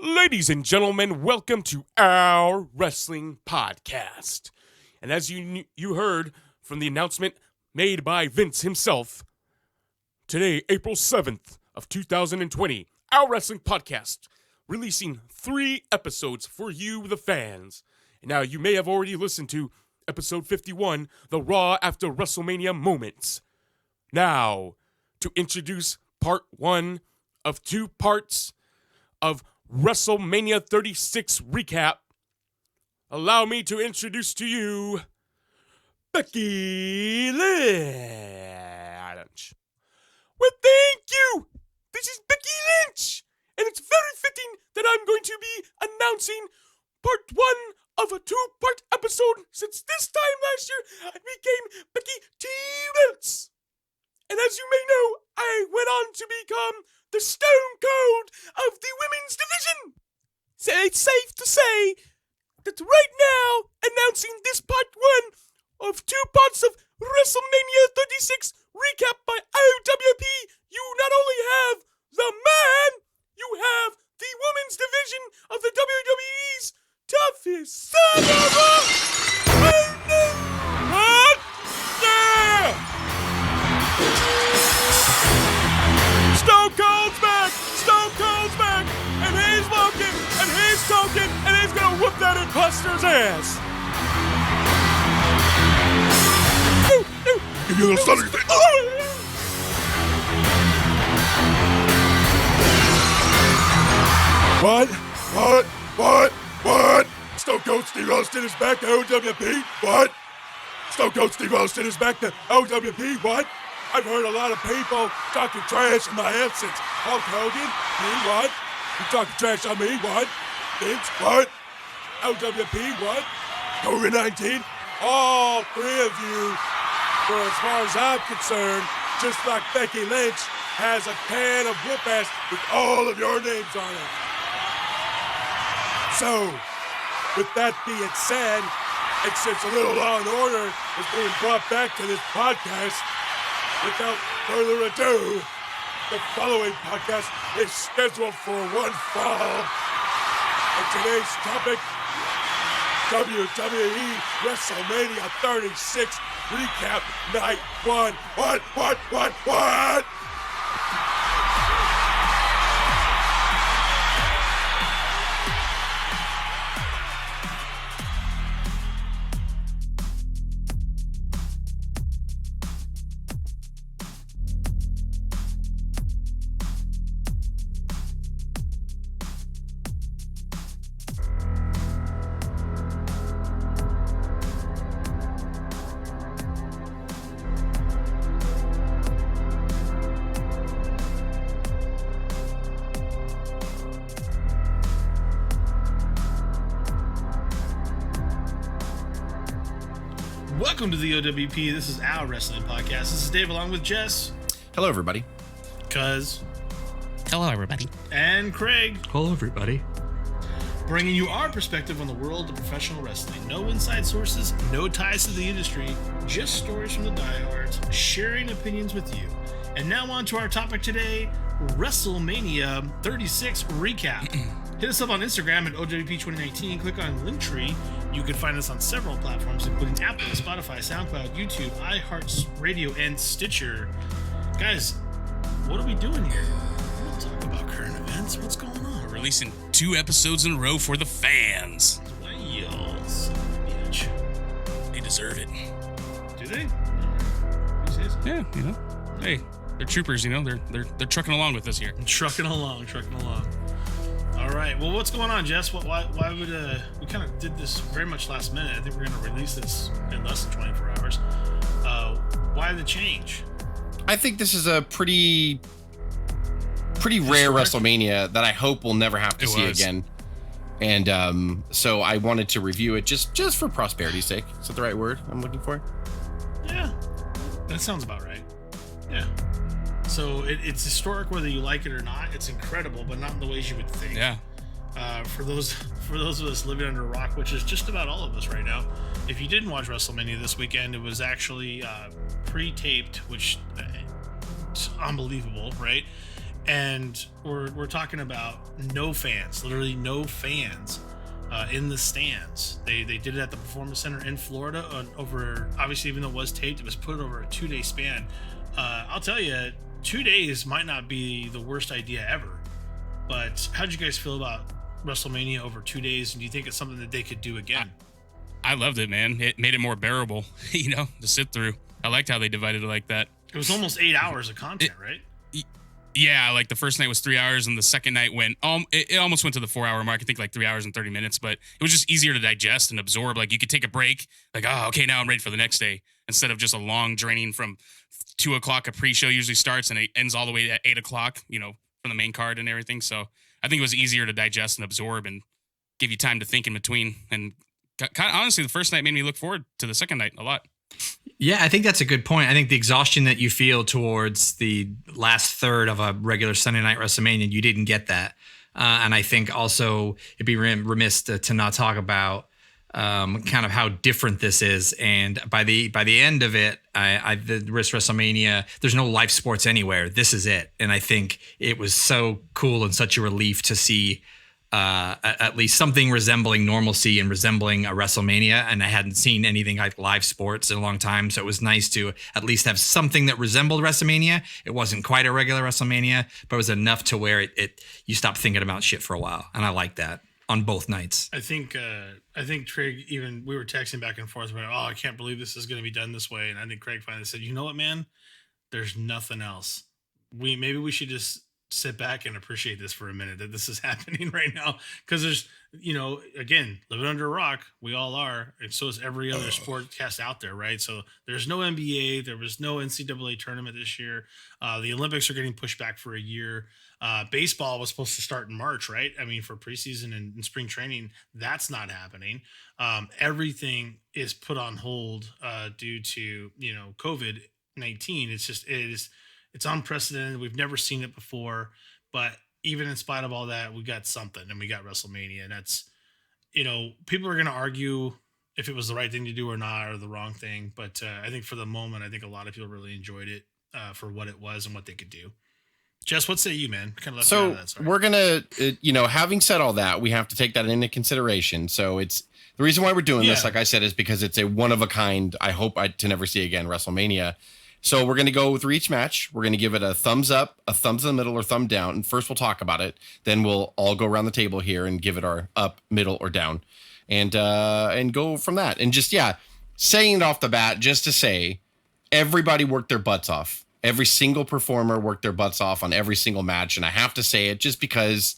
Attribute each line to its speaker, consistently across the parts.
Speaker 1: Ladies and gentlemen, welcome to our wrestling podcast. And as you heard from the announcement made by Vince himself, today, April 7th of 2020, our wrestling podcast, releasing 3 episodes for you, the fans. And now, you may have already listened to episode 51, the Raw After Wrestlemania Moments. Now, to introduce part 1 of 2 parts of Wrestlemania 36 recap, allow me to introduce to you Becky Lynch. Well, thank you. This is Becky Lynch, and it's very fitting that I'm going to be announcing part 1 of a 2-part episode, since this time last year I became Becky T. Wiltz. And as you may know, I went on to become the Stone Cold of the women's division. So it's safe to say that right now, announcing this part 1 of 2 parts of WrestleMania 36 recap by O.W.P, you not only have the man, you have the women's division of the WWE's toughest son of a... What? Yeah! Stone Cold's back! Stone Cold's back! And he's walking, and he's talking, and he's gonna whoop that imposter's ass! Give you a little stutter thing. What? Stone Cold Steve Austin is back to O.W.P. What? Stone Cold Steve Austin is back to O.W.P. What? I've heard a lot of people talking trash in my absence. Hulk Hogan, me, what? You talking trash on me, what? Vince, what? O.W.P, what? COVID-19? All 3 of you, for as far as I'm concerned, just like Becky Lynch, has a can of whoop-ass with all of your names on it. So, with that being said, and since a little Law and Order is being brought back to this podcast, without further ado, the following podcast is scheduled for one fall. And today's topic, WWE WrestleMania 36 Recap Night 1. What?
Speaker 2: Welcome to the O.W.P. This is our wrestling podcast. This is Dave along with Jess.
Speaker 3: Hello, everybody.
Speaker 2: Cuz.
Speaker 4: Hello, everybody.
Speaker 2: And Craig.
Speaker 5: Hello, everybody.
Speaker 2: Bringing you our perspective on the world of professional wrestling. No inside sources, no ties to the industry, just stories from the diehards, sharing opinions with you. And now on to our topic today, WrestleMania 36 recap. Hit us up on Instagram at OWP2019. Click on Linktree. You can find us on several platforms, including Apple, Spotify, Soundcloud, YouTube, iHeartRadio, and Stitcher. Guys, what are we doing here? We'll talk about current events. What's going on?
Speaker 4: We're releasing 2 episodes in a row for the fans.
Speaker 2: Well, son of a bitch.
Speaker 4: They deserve it.
Speaker 2: Do they?
Speaker 4: Yeah, you know. Hey, they're troopers, you know. They're trucking along with us here.
Speaker 2: Trucking along. All right. Well, what's going on, Jess? Why would we kind of did this very much last minute? I think we're going to release this in less than 24 hours. Why the change?
Speaker 3: I think this is a pretty rare WrestleMania that I hope we'll never have to see again. And so I wanted to review it just for prosperity's sake. Is that the right word I'm looking for?
Speaker 2: Yeah, that sounds about right. Yeah. So it's historic whether you like it or not. It's incredible, but not in the ways you would think.
Speaker 4: Yeah.
Speaker 2: For those of us living under a rock, which is just about all of us right now, if you didn't watch WrestleMania this weekend, it was actually pre-taped, which is unbelievable, right? and we're talking about no fans, literally no fans in the stands. They did it at the Performance Center in Florida over, obviously, even though it was taped, it was put over a 2-day span. I'll tell you, 2 days might not be the worst idea ever. But how'd you guys feel about WrestleMania over 2 days? And do you think it's something that they could do again?
Speaker 4: I loved it, man. It made it more bearable, to sit through. I liked how they divided it like that.
Speaker 2: It was almost 8 hours of content, right?
Speaker 4: Yeah, like the first night was 3 hours, and the second night it almost went to the 4 hour mark. I think like 3 hours and 30 minutes, but it was just easier to digest and absorb. Like you could take a break, like, oh, okay, now I'm ready for the next day, instead of just a long draining from 2 o'clock. A pre-show usually starts and it ends all the way at 8 o'clock, from the main card and everything. So I think it was easier to digest and absorb and give you time to think in between. And kind of, honestly, the first night made me look forward to the second night a lot.
Speaker 5: Yeah, I think that's a good point. I think the exhaustion that you feel towards the last third of a regular Sunday night WrestleMania, you didn't get that. And I think also it'd be remiss to not talk about kind of how different this is. And by the end of it, the WrestleMania, there's no live sports anywhere. This is it. And I think it was so cool and such a relief to see at least something resembling normalcy and resembling a WrestleMania. And I hadn't seen anything like live sports in a long time. So it was nice to at least have something that resembled WrestleMania. It wasn't quite a regular WrestleMania, but it was enough to where you stopped thinking about shit for a while. And I like that on both nights.
Speaker 2: I think Craig, even we were texting back and forth about, I can't believe this is going to be done this way. And I think Craig finally said, you know what, man, there's nothing else. Maybe we should just sit back and appreciate this for a minute, that this is happening right now. Because there's, again, living under a rock, we all are, and so is every other sportcast out there, right? So there's no NBA, there was no NCAA tournament this year. The Olympics are getting pushed back for a year. Baseball was supposed to start in March, right? I mean, for preseason and spring training, that's not happening. Everything is put on hold due to, COVID-19. It's unprecedented. We've never seen it before, but even in spite of all that, we got something, and we got WrestleMania. And that's, people are going to argue if it was the right thing to do or not, or the wrong thing. But I think for the moment, I think a lot of people really enjoyed it for what it was and what they could do. Jess, what say you, man?
Speaker 3: So we're going to, having said all that, we have to take that into consideration. So it's the reason why we're doing this, like I said, is because it's a one of a kind, I hope to never see again, WrestleMania. So we're going to go through each match. We're going to give it a thumbs up, a thumbs in the middle, or thumb down. And first we'll talk about it. Then we'll all go around the table here and give it our up, middle, or down, and go from that. And just, saying it off the bat, just to say, everybody worked their butts off. Every single performer worked their butts off on every single match. And I have to say it just because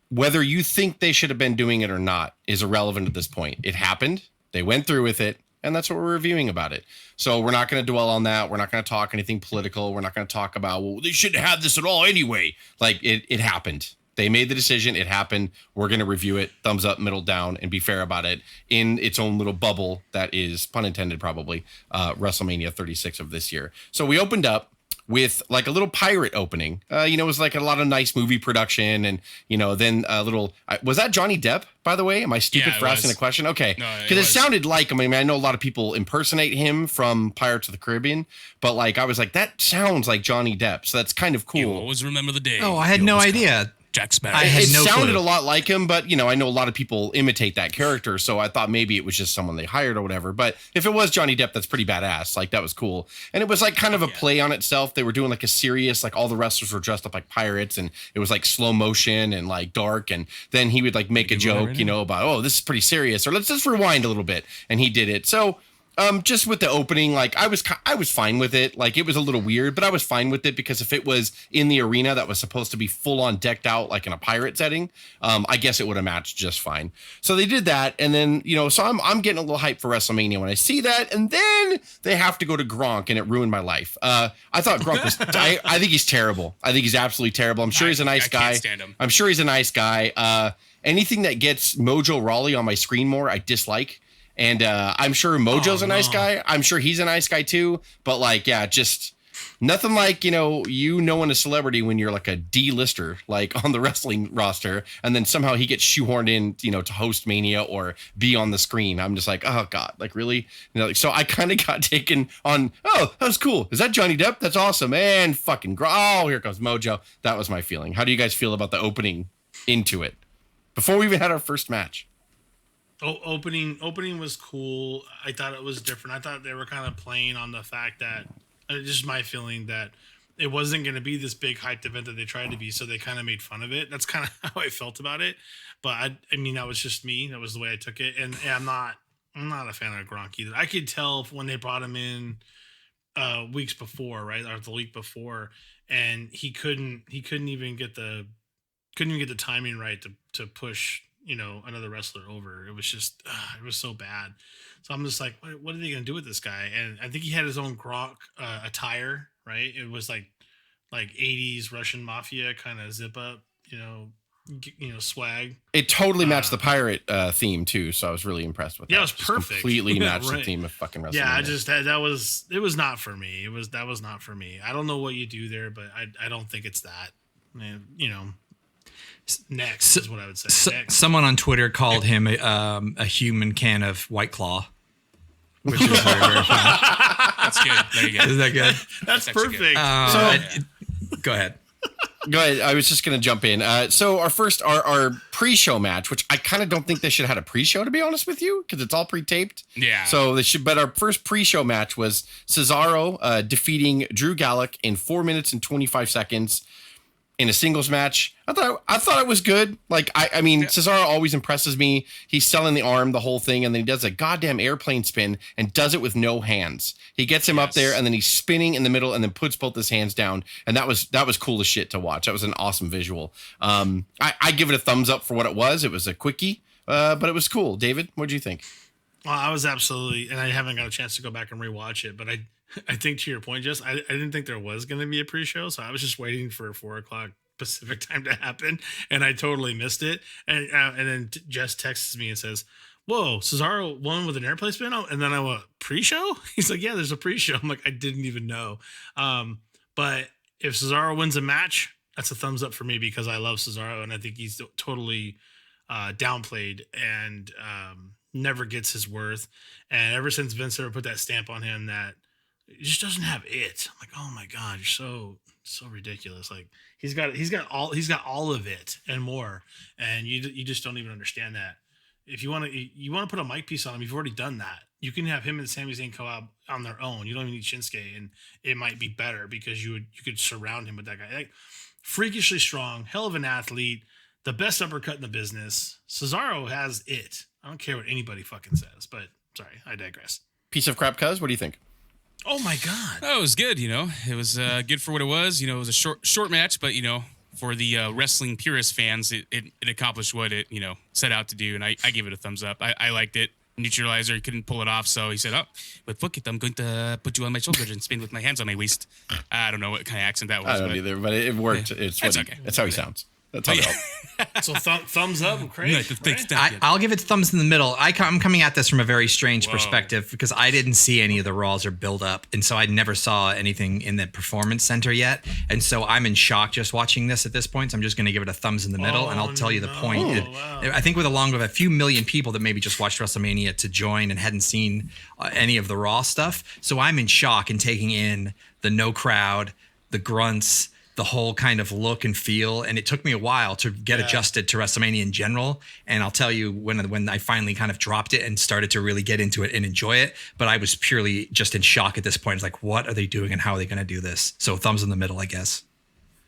Speaker 3: whether you think they should have been doing it or not is irrelevant at this point. It happened. They went through with it. And that's what we're reviewing about it. So we're not going to dwell on that. We're not going to talk anything political. We're not going to talk about, well, they shouldn't have this at all anyway. Like it happened. They made the decision. It happened. We're going to review it, thumbs up, middle down, and be fair about it in its own little bubble that is, pun intended, probably WrestleMania 36 of this year. So we opened up with like a little pirate opening. It was like a lot of nice movie production, and then a little. Was that Johnny Depp, by the way? Am I stupid for asking a question? Okay, because it sounded like him. I mean, I know a lot of people impersonate him from Pirates of the Caribbean, but like I was like, that sounds like Johnny Depp, so that's kind of cool.
Speaker 4: You always remember the day.
Speaker 5: Oh, I had no idea.
Speaker 4: Jack Sparrow.
Speaker 3: It sounded a lot like him, but I know a lot of people imitate that character, so I thought maybe it was just someone they hired or whatever. But if it was Johnny Depp, that's pretty badass. Like that was cool, and it was like kind of a play on itself. They were doing like a serious, like all the wrestlers were dressed up like pirates, and it was like slow motion and like dark. And then he would like make a joke, about, oh, this is pretty serious, or let's just rewind a little bit, and he did it. So. Just with the opening, like I was fine with it. Like it was a little weird, but I was fine with it because if it was in the arena that was supposed to be full on decked out, like in a pirate setting, I guess it would have matched just fine. So they did that. And then, so I'm getting a little hyped for WrestleMania when I see that. And then they have to go to Gronk, and it ruined my life. I thought Gronk was, I think he's terrible. I think he's absolutely terrible. I'm sure he's a nice guy.
Speaker 4: Can't stand him.
Speaker 3: I'm sure he's a nice guy. Anything that gets Mojo Rawley on my screen more, I dislike. And I'm sure Mojo's a nice guy. I'm sure he's a nice guy too. But like, just Nothing like, knowing a celebrity when you're like a D-lister, like on the wrestling roster, and then somehow he gets shoehorned in, to host Mania or be on the screen. I'm just like, oh God, like really? So I kind of got taken on, oh, that was cool. Is that Johnny Depp? That's awesome. And fucking, oh, here comes Mojo. That was my feeling. How do you guys feel about the opening into it before we even had our first match?
Speaker 2: Opening was cool. I thought it was different. I thought they were kind of playing on the fact that, just my feeling that it wasn't going to be this big hyped event that they tried to be, so they kind of made fun of it. That's kind of how I felt about it. But I mean, that was just me. That was the way I took it. And I'm not a fan of Gronk either. I could tell when they brought him in weeks before, right, or the week before, and he couldn't even get the timing right to push another wrestler over. It was just it was so bad. So I'm just like, what are they gonna do with this guy? And I think he had his own Gronk attire, right? It was like 80s Russian mafia kind of zip up, swag.
Speaker 3: It totally matched the pirate theme too, so I was really impressed with that.
Speaker 2: Yeah, it was perfect.
Speaker 3: Completely matched
Speaker 2: right.
Speaker 3: the theme of fucking WrestleMania.
Speaker 2: Yeah, it was not for me. That was not for me. I don't know what you do there, but I don't think it's that. Next is what I would say.
Speaker 5: Someone on Twitter called him a human can of White Claw, which is very, very funny.
Speaker 4: That's good. There you go.
Speaker 5: Is that good?
Speaker 2: That's perfect.
Speaker 5: Go ahead.
Speaker 3: Go ahead. I was just going to jump in. So our pre-show match, which I kind of don't think they should have had a pre-show, to be honest with you, because it's all pre-taped.
Speaker 4: Yeah.
Speaker 3: So but our first pre-show match was Cesaro defeating Drew Gulak in 4 minutes and 25 seconds in a singles match. I thought it was good. Like, I mean, Cesaro always impresses me. He's selling the arm, the whole thing, and then he does a goddamn airplane spin and does it with no hands. He gets him up there, and then he's spinning in the middle and then puts both his hands down. And that was cool as shit to watch. That was an awesome visual. I give it a thumbs up for what it was. It was a quickie, but it was cool. David, what do you think?
Speaker 2: Well, I was absolutely, and I haven't got a chance to go back and rewatch it, but I think to your point, Jess, I didn't think there was going to be a pre-show, so I was just waiting for 4:00 Pacific time to happen, and I totally missed it. And then Jess texts me and says, "Whoa, Cesaro won with an airplane spin?" And then I went, "Pre-show?" He's like, "Yeah, there's a pre-show." I'm like, I didn't even know. But if Cesaro wins a match, that's a thumbs up for me because I love Cesaro, and I think he's totally downplayed and never gets his worth. And ever since Vince ever put that stamp on him that he just doesn't have it, I'm like, oh my God, you're so ridiculous. Like he's got all of it and more, and you just don't even understand that. If you want to put a mic piece on him, you've already done that. You can have him and Sami Zayn collab on their own. You don't even need Shinsuke, and it might be better because you could surround him with that guy. Like, freakishly strong, hell of an athlete, the best uppercut in the business. Cesaro has it. I don't care what anybody fucking says, but sorry, I digress.
Speaker 3: Piece of crap, cuz. What do you think?
Speaker 2: Oh my God.
Speaker 4: Oh, it was good. It was good for what it was. It was a short match, but for the wrestling purist fans, it accomplished what it set out to do, and I gave it a thumbs up. I liked it. Neutralizer, he couldn't pull it off, so he said, "Oh, but fuck it, I'm going to put you on my shoulders and spin with my hands on my waist." I don't know what kind of accent that was.
Speaker 3: I don't either, but it worked.
Speaker 4: Yeah.
Speaker 3: It's okay. That's how he sounds. That's how he
Speaker 2: So thumbs up, Craig.
Speaker 4: Right?
Speaker 5: I'll give it thumbs in the middle. I'm coming at this from a very strange perspective because I didn't see any of the Raws or build up, and so I never saw anything in the Performance Center yet, and so I'm in shock just watching this at this point. So I'm just going to give it a thumbs in the middle, and I'll tell you the point. I think with along with a few million people that maybe just watched WrestleMania to join and hadn't seen any of the Raw stuff, so I'm in shock and taking in the no crowd, the grunts, the whole kind of look and feel, and it took me a while to get adjusted to WrestleMania in general. And I'll tell you when I finally kind of dropped it and started to really get into it and enjoy it, but I was purely just in shock at this point. It's like, what are they doing and how are they going to do this? So thumbs in the middle, I guess.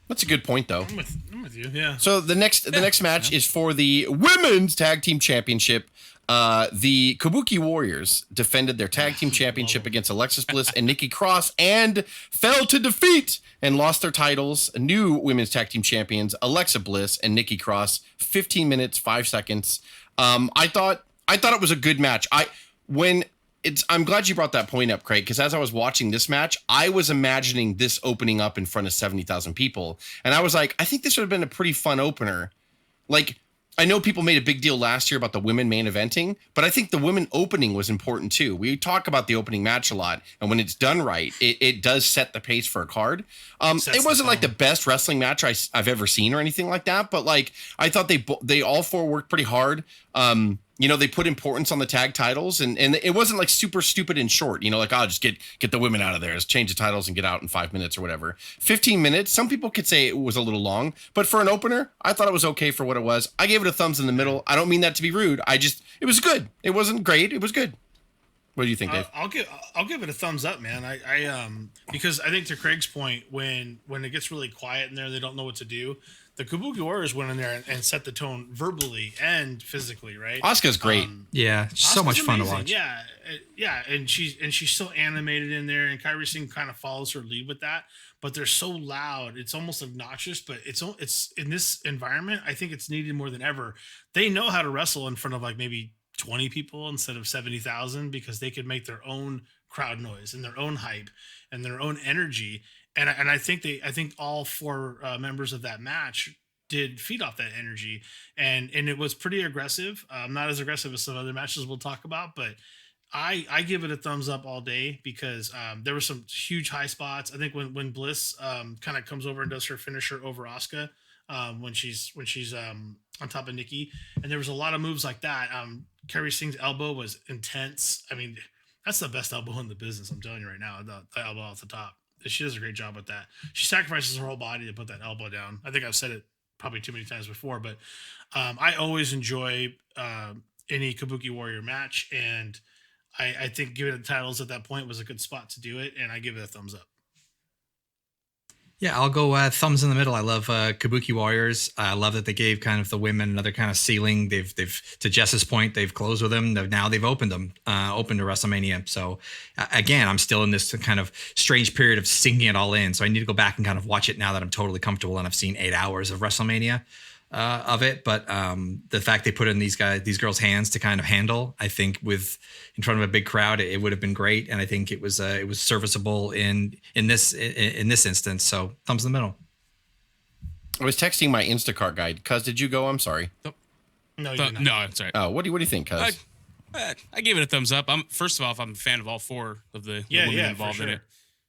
Speaker 3: That's a good point, though.
Speaker 2: I'm with you. Yeah.
Speaker 3: So the next match is for the Women's Tag Team Championship. The Kabuki Warriors defended their tag team championship against Alexis Bliss and Nikki Cross and fell to defeat and lost their titles. New women's tag team champions, Alexa Bliss and Nikki Cross, 15 minutes, 5 seconds. I thought it was a good match. I'm glad you brought that point up, Craig, because as I was watching this match, I was imagining this opening up in front of 70,000 people. And I was like, I think this would have been a pretty fun opener. Like, I know people made a big deal last year about the women main eventing, but I think the women opening was important too. We talk about the opening match a lot, and when it's done right, it does set the pace for a card. It wasn't like the best wrestling match I've ever seen or anything like that, but like I thought they all four worked pretty hard. They put importance on the tag titles, and it wasn't like super stupid and short. Like, oh, just get the women out of there, just change the titles and get out in 5 minutes or whatever. 15 minutes. Some people could say it was a little long, but for an opener, I thought it was okay for what it was. I gave it a thumbs in the middle. I don't mean that to be rude. It was good. It wasn't great. It was good. What do you think, Dave?
Speaker 2: I'll give it a thumbs up, man. I because I think to Craig's point, when it gets really quiet in there, they don't know what to do. The Kabuki Warriors went in there and set the tone verbally and physically, right?
Speaker 3: Asuka's great.
Speaker 2: So
Speaker 5: much fun
Speaker 2: amazing.
Speaker 5: to watch.
Speaker 2: Yeah, and she's so animated in there, and Kairi Singh kind of follows her lead with that. But they're so loud, it's almost obnoxious. But it's in this environment, I think it's needed more than ever. They know how to wrestle in front of like maybe 20 people instead of 70,000 because they could make their own crowd noise and their own hype and their own energy. And I think all four members of that match did feed off that energy, and it was pretty aggressive. Not as aggressive as some other matches we'll talk about, but I give it a thumbs up all day because there were some huge high spots. I think when Bliss kind of comes over and does her finisher over Asuka when she's on top of Nikki, and there was a lot of moves like that. Kairi Singh's elbow was intense. I mean, that's the best elbow in the business. I'm telling you right now, the elbow off the top. She does a great job with that. She sacrifices her whole body to put that elbow down. I think I've said it probably too many times before, but I always enjoy any Kabuki Warrior match, and I think giving it the titles at that point was a good spot to do it, and I give it a thumbs up.
Speaker 5: Yeah, I'll go thumbs in the middle. I love Kabuki Warriors. I love that they gave kind of the women another kind of ceiling. They've to Jess's point, they've closed with them. Now they've opened them, open to WrestleMania. So again, I'm still in this kind of strange period of sinking it all in. So I need to go back and kind of watch it now that I'm totally comfortable and I've seen 8 hours of WrestleMania of it. But the fact they put it in these girls' hands to kind of handle, I think in front of a big crowd, it would have been great. And I think it was serviceable in this instance. So thumbs in the middle.
Speaker 3: I was texting my Instacart guide. Cuz, did you go? I'm sorry.
Speaker 2: No,
Speaker 4: I'm sorry.
Speaker 3: Oh, what do you think, Cuz?
Speaker 4: I gave it a thumbs up. First of all, I'm a fan of all four of the women involved in it.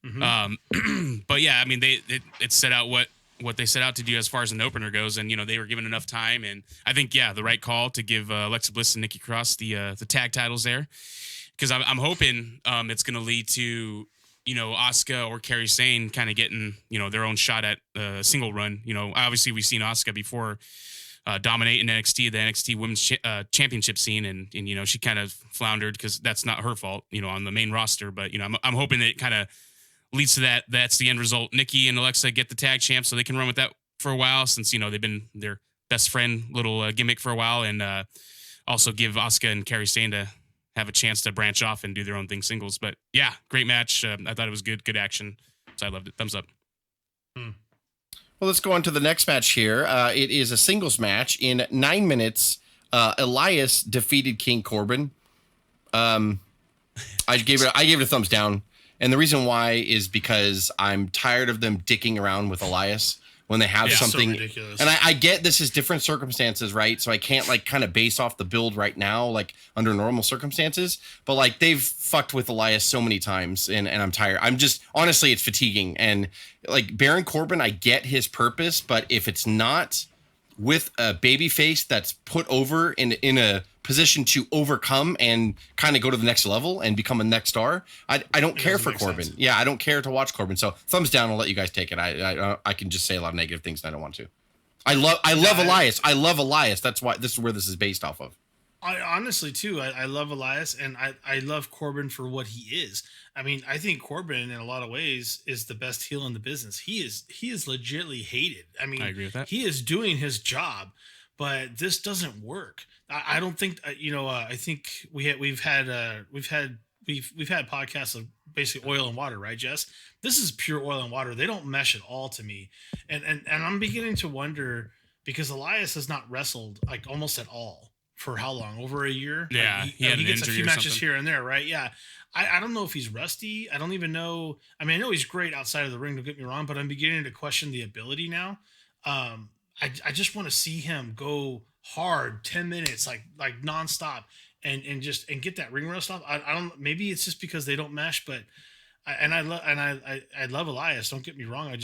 Speaker 4: Mm-hmm. But yeah, I mean, it set out what they set out to do as far as an opener goes, and they were given enough time, and I think the right call to give Alexa Bliss and Nikki Cross the tag titles there, because I'm hoping it's going to lead to Asuka or Kairi Sane kind of getting their own shot at a single run. Obviously we've seen Asuka before dominate in NXT, the NXT Women's Championship scene, and she kind of floundered because that's not her fault, on the main roster. But I'm hoping that it kind of leads to that. That's the end result. Nikki and Alexa get the tag champs, so they can run with that for a while, since they've been their best friend little gimmick for a while, and also give Asuka and Kairi Sane to have a chance to branch off and do their own thing singles. But yeah, great match. I thought it was good action, so I loved it. Thumbs up.
Speaker 3: Well, let's go on to the next match here. It is a singles match. In 9 minutes, Elias defeated King Corbin. I gave it a thumbs down. And the reason why is because I'm tired of them dicking around with Elias when they have something. So ridiculous. And I get this is different circumstances, right? So I can't kind of base off the build right now, under normal circumstances. But they've fucked with Elias so many times, and I'm tired. I'm just, honestly, it's fatiguing. And Baron Corbin, I get his purpose, but if it's not with a babyface that's put over in a position to overcome and kind of go to the next level and become a next star, I don't care for Corbin. Sense. Yeah, I don't care to watch Corbin. So thumbs down. I'll let you guys take it. I can just say a lot of negative things and I don't want to. I love Elias. I love Elias. That's why this is where this is based off of.
Speaker 2: I honestly too. I love Elias, and I love Corbin for what he is. I mean, I think Corbin in a lot of ways is the best heel in the business. He is legitimately hated. I mean, I agree with that. He is doing his job, but this doesn't work. I don't think I think we've had podcasts of basically oil and water, right, Jess? This is pure oil and water. They don't mesh at all to me, and I'm beginning to wonder, because Elias has not wrestled almost at all for how long? Over a year?
Speaker 4: Yeah,
Speaker 2: he gets a few matches here and there, right? Yeah. I don't know if he's rusty. I don't even know. I mean, I know he's great outside of the ring, don't get me wrong, but I'm beginning to question the ability now. I just want to see him go hard 10 minutes, like nonstop, and get that ring rust off. I don't. Maybe it's just because they don't mesh, but I love Elias. Don't get me wrong.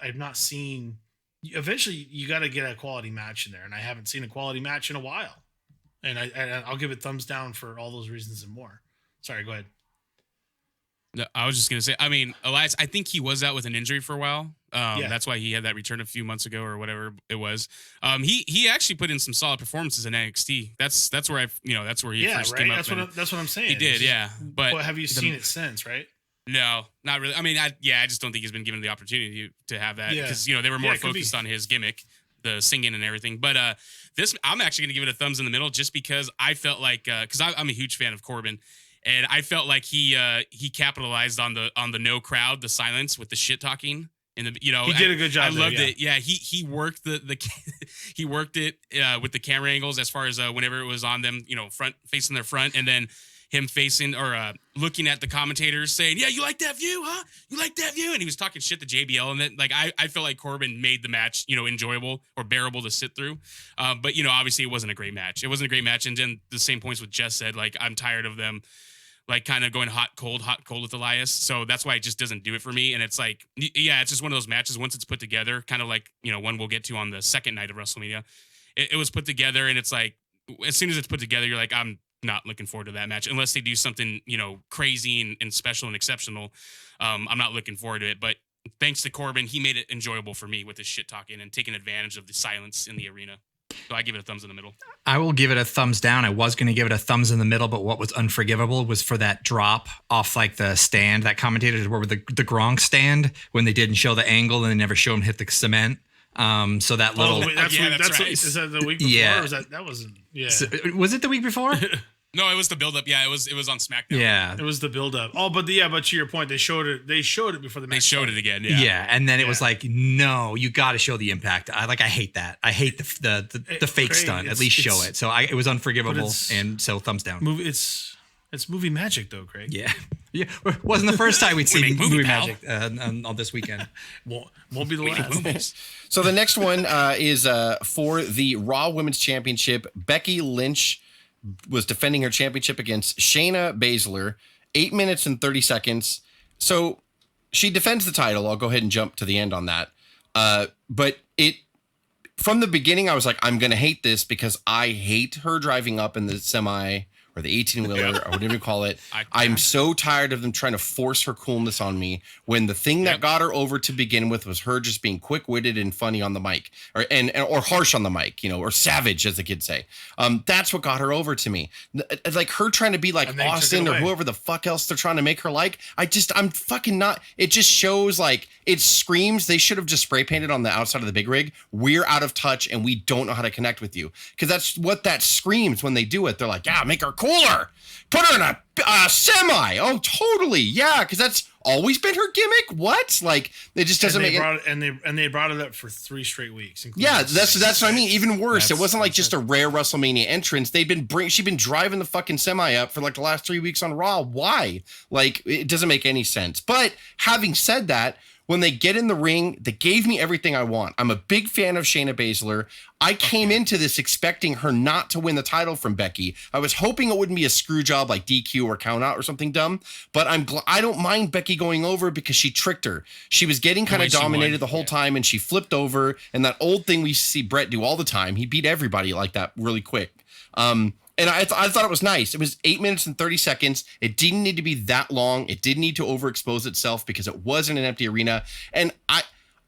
Speaker 2: I've not seen. Eventually, you got to get a quality match in there, and I haven't seen a quality match in a while. And I'll give it thumbs down for all those reasons and more. Sorry, go ahead.
Speaker 4: No, I was just gonna say. I mean, Elias. I think he was out with an injury for a while.
Speaker 2: Yeah.
Speaker 4: That's why he had that return a few months ago or whatever it was. He actually put in some solid performances in NXT. That's where that's where he first came up.
Speaker 2: That's what I'm saying.
Speaker 4: He did, yeah. But
Speaker 2: have you seen it since? Right?
Speaker 4: No, not really. I mean, I just don't think he's been given the opportunity to have that because they were more focused on his gimmick, the singing and everything. But this, I'm actually going to give it a thumbs in the middle just because I felt like because I'm a huge fan of Corbin, and I felt like he capitalized on the no crowd, the silence with the shit talking. And he
Speaker 2: did a good job.
Speaker 4: I loved it. Yeah, he worked he worked it with the camera angles as far as whenever it was on them, front facing their front, and then him facing or looking at the commentators saying, "Yeah, you like that view, huh? You like that view?" And he was talking shit to JBL, and then I feel like Corbin made the match enjoyable or bearable to sit through. But obviously it wasn't a great match. It wasn't a great match, and then the same points with Jess said, like, I'm tired of them. Like kind of going hot, cold with Elias. So that's why it just doesn't do it for me. And it's like, yeah, it's just one of those matches once it's put together, kind of like, one we'll get to on the second night of WrestleMania. It was put together and it's like, as soon as it's put together, you're like, I'm not looking forward to that match unless they do something, crazy and special and exceptional. I'm not looking forward to it. But thanks to Corbin, he made it enjoyable for me with his shit talking and taking advantage of the silence in the arena. So I give it a thumbs in the middle.
Speaker 5: I will give it a thumbs down. I was going to give it a thumbs in the middle, but what was unforgivable was for that drop off like the stand that commentators were with the Gronk stand when they didn't show the angle and they never showed him hit the cement. So that little.
Speaker 2: That's
Speaker 4: right.
Speaker 2: Is that the week before?
Speaker 5: Yeah.
Speaker 2: Or was that wasn't? Yeah.
Speaker 5: Was it the week before?
Speaker 4: No, it was the build-up. Yeah, it was on SmackDown.
Speaker 5: Yeah,
Speaker 2: it was the build-up. Oh, but to your point, they showed it before the match.
Speaker 4: They showed it again. Yeah,
Speaker 5: yeah, and then it was like, no, you got to show the impact. I hate that. I hate the fake stunt. At least show it. So it was unforgivable, and so thumbs down.
Speaker 2: It's movie magic, though, Craig.
Speaker 5: Yeah. Wasn't the first time we'd seen movie magic on this weekend.
Speaker 2: Won't be the last.
Speaker 3: So the next one is for the Raw Women's Championship. Becky Lynch was defending her championship against Shayna Baszler, 8 minutes and 30 seconds. So she defends the title. I'll go ahead and jump to the end on that. But from the beginning, I was like, I'm going to hate this because I hate her driving up in the semi or the 18-wheeler or whatever you call it. I'm so tired of them trying to force her coolness on me when the thing that got her over to begin with was her just being quick-witted and funny on the mic or harsh on the mic, or savage, as the kids say. That's what got her over to me. Like her trying to be like Austin or whoever the fuck else they're trying to make her like. I'm fucking not. It just shows like it screams they should have just spray painted on the outside of the big rig. We're out of touch and we don't know how to connect with you. Because that's what that screams when they do it. They're like, yeah, make her cooler. Put her in a semi. Oh, totally. Yeah, because that's always been her gimmick. What? Like it just doesn't make it.
Speaker 2: And they brought it up for 3 straight weeks.
Speaker 3: Yeah, that's what I mean. Even worse, it wasn't like just a rare WrestleMania entrance. She'd been driving the fucking semi up for like the last 3 weeks on Raw. Why? Like it doesn't make any sense. But having said that, when they get in the ring, they gave me everything I want. I'm a big fan of Shayna Baszler. I came into this expecting her not to win the title from Becky. I was hoping it wouldn't be a screw job like DQ or count out or something dumb. But I don't mind Becky going over because she tricked her. She was getting kind of dominated the whole time and she flipped over. And that old thing we see Brett do all the time. He beat everybody like that really quick. And I thought it was nice. It was 8 minutes and 30 seconds. It didn't need to be that long. It didn't need to overexpose itself because it wasn't an empty arena. And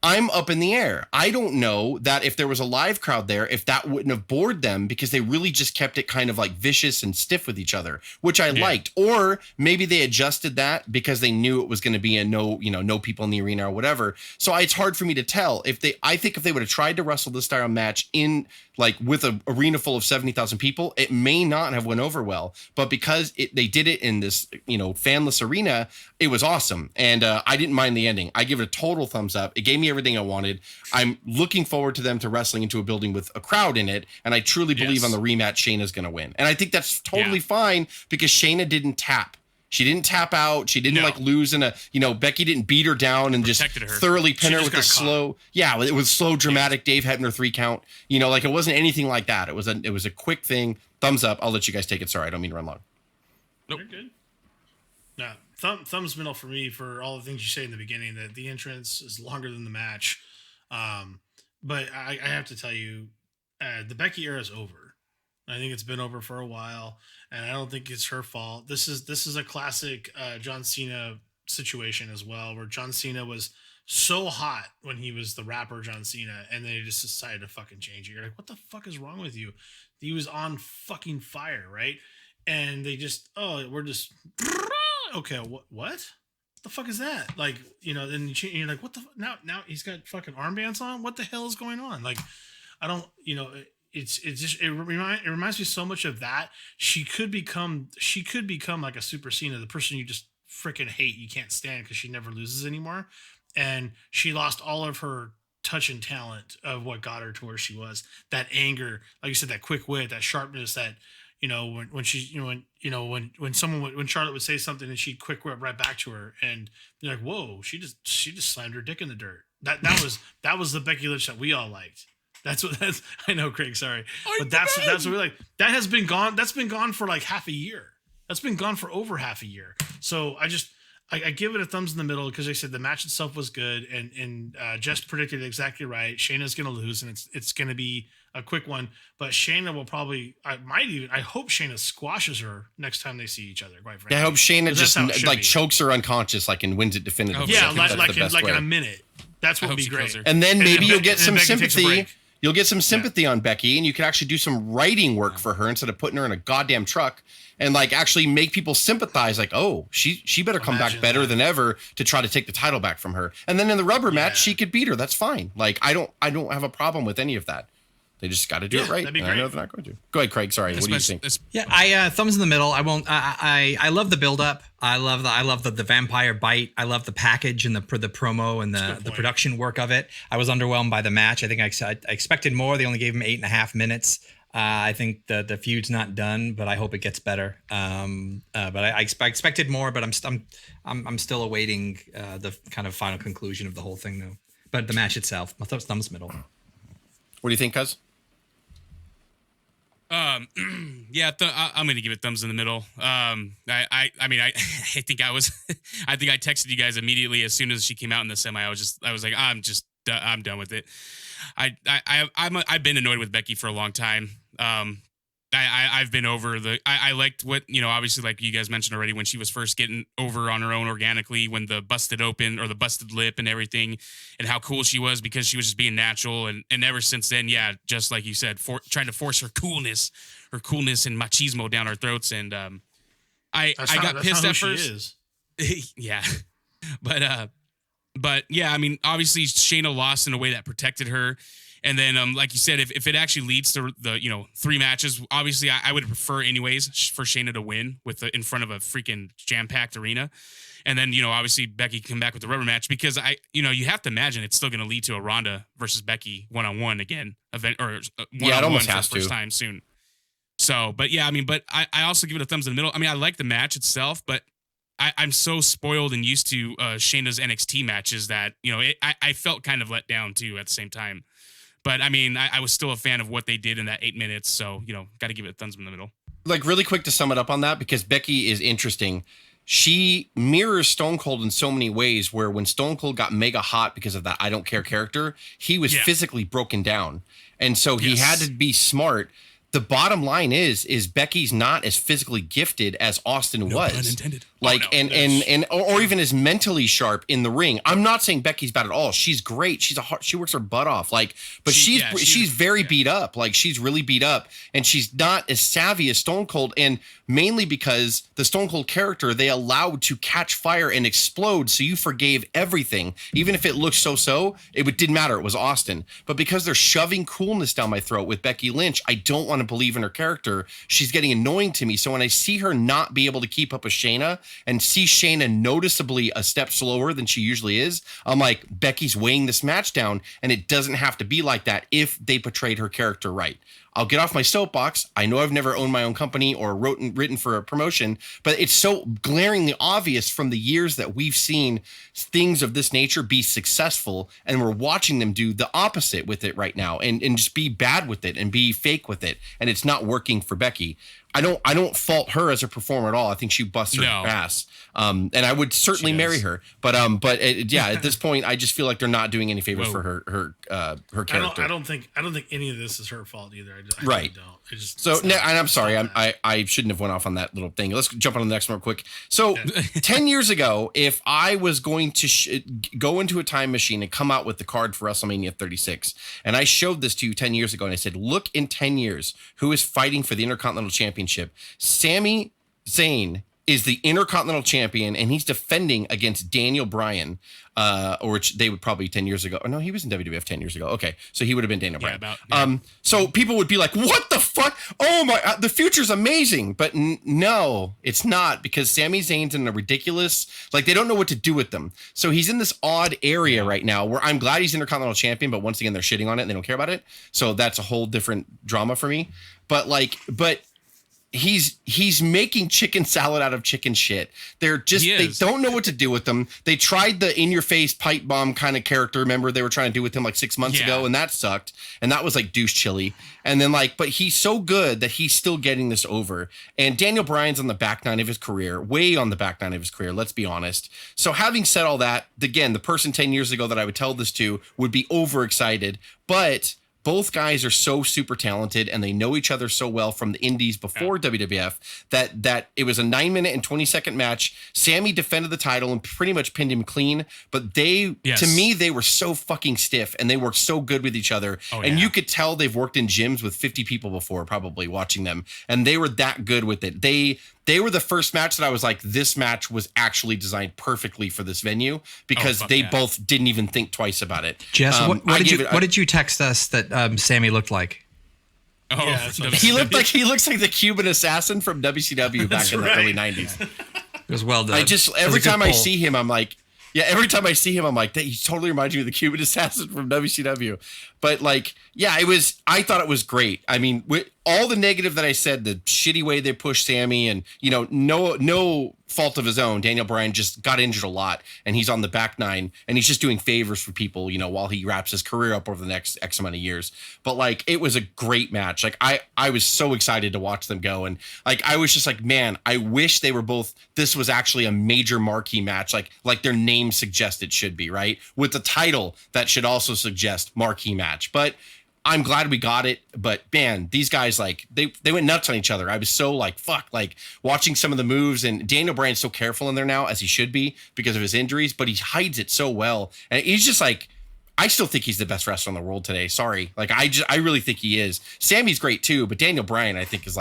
Speaker 3: I'm up in the air. I don't know that if there was a live crowd there, if that wouldn't have bored them because they really just kept it kind of like vicious and stiff with each other, which I liked. Or maybe they adjusted that because they knew it was going to be a no people in the arena or whatever. So it's hard for me to tell I think if they would have tried to wrestle this style match in like with an arena full of 70,000 people, it may not have went over well, but because they did it in this, fanless arena, it was awesome. And I didn't mind the ending. I give it a total thumbs up. It gave me everything I wanted. I'm looking forward to them to wrestling into a building with a crowd in it. And I truly believe on the rematch, Shayna's going to win. And I think that's totally fine because Shayna didn't tap. She didn't tap out. She didn't like lose in a, Becky didn't beat her down and just thoroughly pin her with the slow. Yeah, it was slow, dramatic Dave Hebner 3 count. Like it wasn't anything like that. It was a quick thing. Thumbs up. I'll let you guys take it. Sorry, I don't mean to run long.
Speaker 2: Nope. You're good. No, thumbs middle for me for all the things you say in the beginning, that the entrance is longer than the match. But I have to tell you, the Becky era is over. I think it's been over for a while, and I don't think it's her fault. This is a classic John Cena situation as well, where John Cena was so hot when he was the rapper John Cena, and then he just decided to fucking change it. You're like, what the fuck is wrong with you? He was on fucking fire, right? And they just, we're just, okay, what the fuck is that? Like, then you're like, what the now he's got fucking armbands on? What the hell is going on? Like, I don't, it reminds me so much of that. She could become like a Super Cena, the person you just freaking hate, you can't stand because she never loses anymore. And she lost all of her touch and talent of what got her to where she was. That anger, like you said, that quick wit, that sharpness, that, when she, when Charlotte would say something and she'd quick whip right back to her, and you're like, whoa, she just slammed her dick in the dirt. That was the Becky Lynch that we all liked. That's I know, Craig, sorry. But that's what we like. That has been gone. That's been gone for like half a year. That's been gone for over half a year. So I give it a thumbs in the middle, because I said the match itself was good, and Jess predicted exactly right. Shayna's going to lose, and it's going to be a quick one. But Shayna will probably, I hope Shayna squashes her next time they see each other. Quite frankly,
Speaker 3: I hope Shayna just chokes her unconscious, and wins it definitively.
Speaker 2: Yeah, like in a minute. That's what would be great.
Speaker 3: And then maybe you'll get some sympathy. You'll get some sympathy on Becky, and you can actually do some writing work for her instead of putting her in a goddamn truck, and actually make people sympathize. Like, oh, she better come back better than ever to try to take the title back from her. And then in the rubber match, she could beat her. That's fine. Like, I don't have a problem with any of that. They just got to do it right. And I know they're not going to. Go ahead, Craig. Sorry. What do you think?
Speaker 5: Yeah, I thumbs in the middle. I won't. I love the build up. I love the vampire bite. I love the package and the promo and the production work of it. I was underwhelmed by the match. I think I expected more. They only gave him 8.5 minutes. I think the feud's not done, but I hope it gets better. But I expected more, but I'm still awaiting the kind of final conclusion of the whole thing, though. But the match itself, my thumbs middle.
Speaker 3: What do you think, Cuz?
Speaker 4: I'm gonna give it thumbs in the middle. I think I texted you guys immediately as soon as she came out in the semi. I was like, I'm done with it. I've been annoyed with Becky for a long time. I've been over I liked what, obviously, like you guys mentioned already, when she was first getting over on her own organically, when the busted open or the busted lip and everything, and how cool she was because she was just being natural. And ever since then, yeah, just like you said, trying to force her coolness and machismo down our throats. And I got pissed at first. Yeah. But yeah, I mean, obviously Shayna lost in a way that protected her. And then, like you said, if it actually leads to the 3 matches, obviously I would prefer anyways for Shayna to win in front of a freaking jam-packed arena. And then, obviously Becky can come back with the rubber match, because you have to imagine it's still going to lead to a Ronda versus Becky one-on-one again, event, or one-on-one
Speaker 3: it almost
Speaker 4: for
Speaker 3: has
Speaker 4: the first
Speaker 3: to.
Speaker 4: time soon. So, but yeah, I mean, but I also give it a thumbs in the middle. I mean, I like the match itself, but I'm so spoiled and used to Shayna's NXT matches that, I felt kind of let down too at the same time. But I mean, I was still a fan of what they did in that 8 minutes. So, got to give it a thumbs in the middle.
Speaker 3: Like, really quick to sum it up on that, because Becky is interesting. She mirrors Stone Cold in so many ways, where when Stone Cold got mega hot because of that I don't care character, he was physically broken down. And so he had to be smart. The bottom line is Becky's not as physically gifted as Austin was. Pun intended. Like, or even as mentally sharp in the ring. I'm not saying Becky's bad at all. She's great. She works her butt off. Like, but she's very beat up. Like, she's really beat up, and she's not as savvy as Stone Cold. And mainly because the Stone Cold character, they allowed to catch fire and explode. So you forgave everything. Even if it looked so, it didn't matter. It was Austin. But because they're shoving coolness down my throat with Becky Lynch, I don't want to believe in her character. She's getting annoying to me. So when I see her not be able to keep up with Shayna, and see Shayna noticeably a step slower than she usually is, I'm like, Becky's weighing this match down, and it doesn't have to be like that if they portrayed her character right. I'll get off my soapbox. I know I've never owned my own company or written for a promotion, but it's so glaringly obvious from the years that we've seen things of this nature be successful, and we're watching them do the opposite with it right now and just be bad with it and be fake with it, and it's not working for Becky. I don't fault her as a performer at all. I think she busts her ass. And I would certainly marry her. But at this point, I just feel like they're not doing any favors for her character.
Speaker 2: I don't think any of this is her fault either. I
Speaker 3: right.
Speaker 2: Really don't.
Speaker 3: And I'm sorry. I shouldn't have went off on that little thing. Let's jump on the next one real quick. So 10 years ago, if I was going to go into a time machine and come out with the card for WrestleMania 36, and I showed this to you 10 years ago, and I said, look in 10 years, who is fighting for the Intercontinental Championship? Sami Zayn is the Intercontinental Champion, and he's defending against Daniel Bryan, which they would probably 10 years ago. Oh, no, he was in WWF 10 years ago. Okay, so he would have been Daniel Bryan. So people would be like, what the fuck? Oh, my, the future's amazing. But no, it's not, because Sami Zayn's in a ridiculous, like, they don't know what to do with them. So he's in this odd area right now where I'm glad he's Intercontinental Champion, but once again, they're shitting on it and they don't care about it. So that's a whole different drama for me. But he's making chicken salad out of chicken shit. They don't know what to do with them. They tried the in your face pipe bomb kind of character. Remember, they were trying to do with him like 6 months ago, and that sucked. And that was like douche chili. And then but he's so good that he's still getting this over. And Daniel Bryan's on the back nine of his career, way on the back nine of his career. Let's be honest. So having said all that, again, the person 10 years ago that I would tell this to would be overexcited, but both guys are so super talented, and they know each other so well from the indies before WWF that it was a 9-minute and 20-second match. Sami defended the title and pretty much pinned him clean, but to me, they were so fucking stiff, and they worked so good with each other. You could tell they've worked in gyms with 50 people before, probably watching them, and they were that good with it. They were the first match that I was like, this match was actually designed perfectly for this venue, because they both didn't even think twice about it.
Speaker 5: Jess, what did you text us that Sami looked like?
Speaker 3: He looks like the Cuban assassin from WCW back in the early 90s.
Speaker 5: It was well done.
Speaker 3: Every time I see him, I'm like, he totally reminds me of the Cuban assassin from WCW. But I thought it was great. I mean, with all the negative that I said, the shitty way they pushed Sami, and no fault of his own, Daniel Bryan just got injured a lot, and he's on the back nine, and he's just doing favors for people, while he wraps his career up over the next X amount of years. But it was a great match. I was so excited to watch them go, and I was just like, man, I wish they were both. This was actually a major marquee match, like their name suggests it should be, right? With the title that should also suggest marquee match. But I'm glad we got it. But man, these guys, they went nuts on each other. I was so fuck, watching some of the moves, and Daniel Bryan's so careful in there now, as he should be because of his injuries, but he hides it so well. And he's just I still think he's the best wrestler in the world today. Sorry. I really think he is. Sammy's great too, but Daniel Bryan, I think, is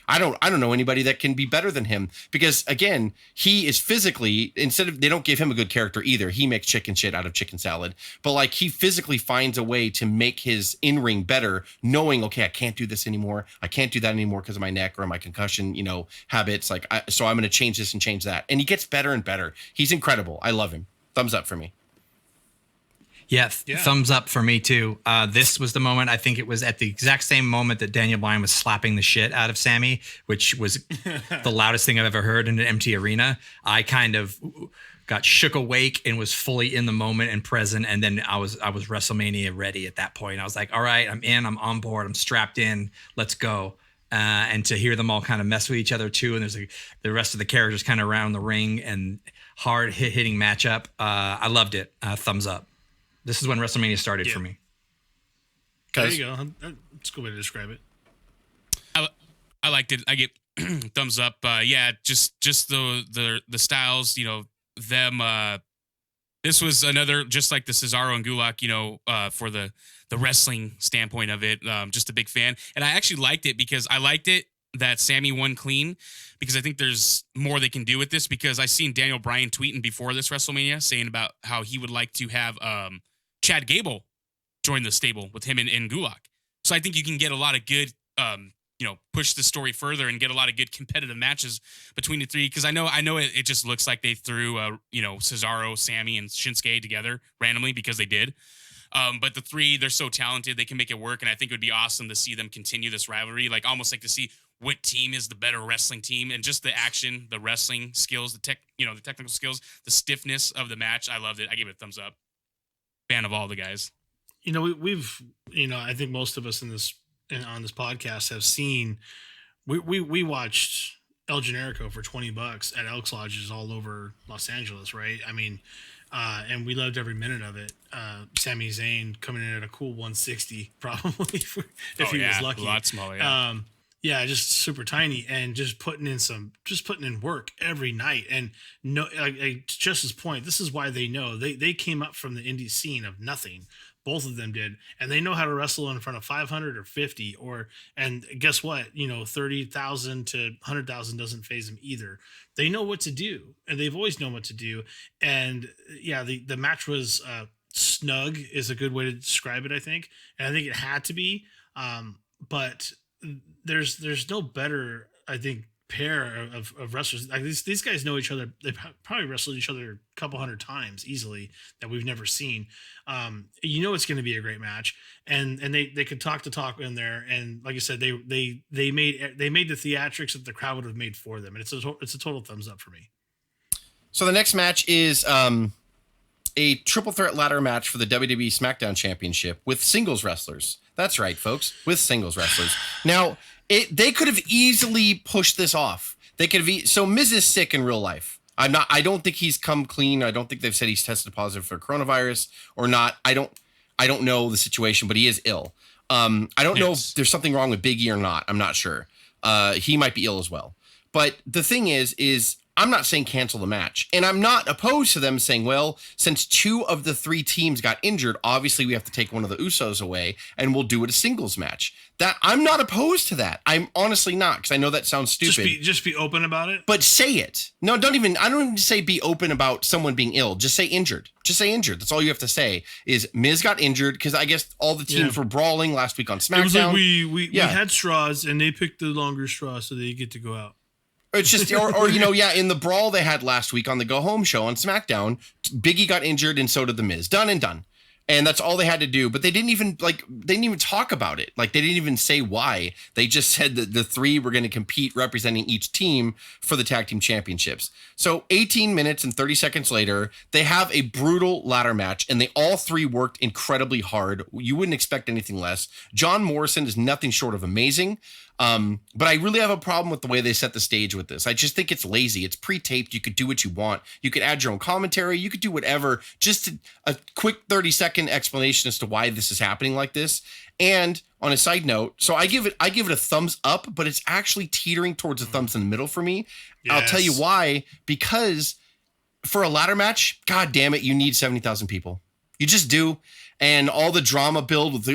Speaker 3: I don't know anybody that can be better than him, because again, he is physically, they don't give him a good character either. He makes chicken shit out of chicken salad, but he physically finds a way to make his in-ring better, knowing, okay, I can't do this anymore. I can't do that anymore because of my neck or my concussion, habits. So I'm going to change this and change that. And he gets better and better. He's incredible. I love him. Thumbs up for me.
Speaker 5: Yeah, thumbs up for me too. This was the moment. I think it was at the exact same moment that Daniel Bryan was slapping the shit out of Sami, which was the loudest thing I've ever heard in an empty arena. I kind of got shook awake and was fully in the moment and present. And then I was WrestleMania ready at that point. I was like, all right, I'm in, I'm on board, I'm strapped in, let's go. And to hear them all kind of mess with each other too, and there's the rest of the characters kind of around the ring, and hard hitting matchup. I loved it. Thumbs up. This is when WrestleMania started for me.
Speaker 2: There you go. That's a good way to describe it.
Speaker 4: I liked it. I get thumbs up. Just the styles, them. This was another, just like the Cesaro and Gulak, for the wrestling standpoint of it. Just a big fan, and I actually liked it because I liked it that Sami won clean, because I think there's more they can do with this, because I seen Daniel Bryan tweeting before this WrestleMania saying about how he would like to have Chad Gable join the stable with him and Gulak. So I think you can get a lot of good, push the story further and get a lot of good competitive matches between the three. Because I know it just looks like they threw Cesaro, Sami, and Shinsuke together randomly, because they did. But the three, they're so talented, they can make it work. And I think it would be awesome to see them continue this rivalry, like almost like to see what team is the better wrestling team, and just the action, the wrestling skills, the technical skills, the stiffness of the match. I loved it. I gave it a thumbs up. Fan of all the guys.
Speaker 2: We've I think most of us on this podcast have seen. We watched El Generico for $20 at Elks Lodges all over Los Angeles, right? I mean, and we loved every minute of it. Sami Zayn coming in at a cool 160, probably if he was lucky.
Speaker 4: A lot smaller. Yeah.
Speaker 2: Yeah, just super tiny, and just putting in work every night. And no, like Jess's point, this is why they know they came up from the indie scene of nothing. Both of them did, and they know how to wrestle in front of 500 or 50, and guess what? 30,000 to 100,000 doesn't phase them either. They know what to do, and they've always known what to do. And yeah, the match was snug is a good way to describe it, I think, and I think it had to be. But there's no better, I think, pair of wrestlers. Like these guys know each other. They probably wrestled each other a couple hundred times easily that we've never seen. It's going to be a great match, and they could talk in there. And like I said, they made the theatrics that the crowd would have made for them, and it's a total thumbs up for me.
Speaker 3: So the next match is a triple threat ladder match for the WWE SmackDown Championship with singles wrestlers. That's right, folks, with singles wrestlers. Now, they could have easily pushed this off. They could have. So Miz is sick in real life. I don't think he's come clean. I don't think they've said he's tested positive for coronavirus or not. I don't know the situation, but he is ill. I don't know if there's something wrong with Big E or not. I'm not sure. He might be ill as well. But the thing is I'm not saying cancel the match, and I'm not opposed to them saying, well, since 2 of the 3 teams got injured, obviously we have to take one of the Usos away and we'll do it a singles match. That I'm not opposed to that. I'm honestly not, because I know that sounds stupid.
Speaker 2: Just be open about it.
Speaker 3: But say it. No, I don't even say be open about someone being ill. Just say injured. Just say injured. That's all you have to say is Miz got injured, because I guess all the teams were brawling last week on SmackDown. It was like
Speaker 2: we had straws and they picked the longer straw, so they get to go out.
Speaker 3: It's just, or in the brawl they had last week on the Go Home show on SmackDown, Big E got injured and so did the Miz. Done and done. And that's all they had to do. But they didn't even talk about it. Like, they didn't even say why. They just said that the 3 were going to compete representing each team for the tag team championships. So 18 minutes and 30 seconds later, they have a brutal ladder match, and they all 3 worked incredibly hard. You wouldn't expect anything less. John Morrison is nothing short of amazing. But I really have a problem with the way they set the stage with this. I just think it's lazy. It's pre-taped. You could do what you want. You could add your own commentary. You could do whatever. Just a quick 30-second explanation as to why this is happening like this. And on a side note, so I give it a thumbs up, but it's actually teetering towards a thumbs in the middle for me. Yes. I'll tell you why. Because for a ladder match, God damn it, you need 70,000 people. You just do. And all the drama build with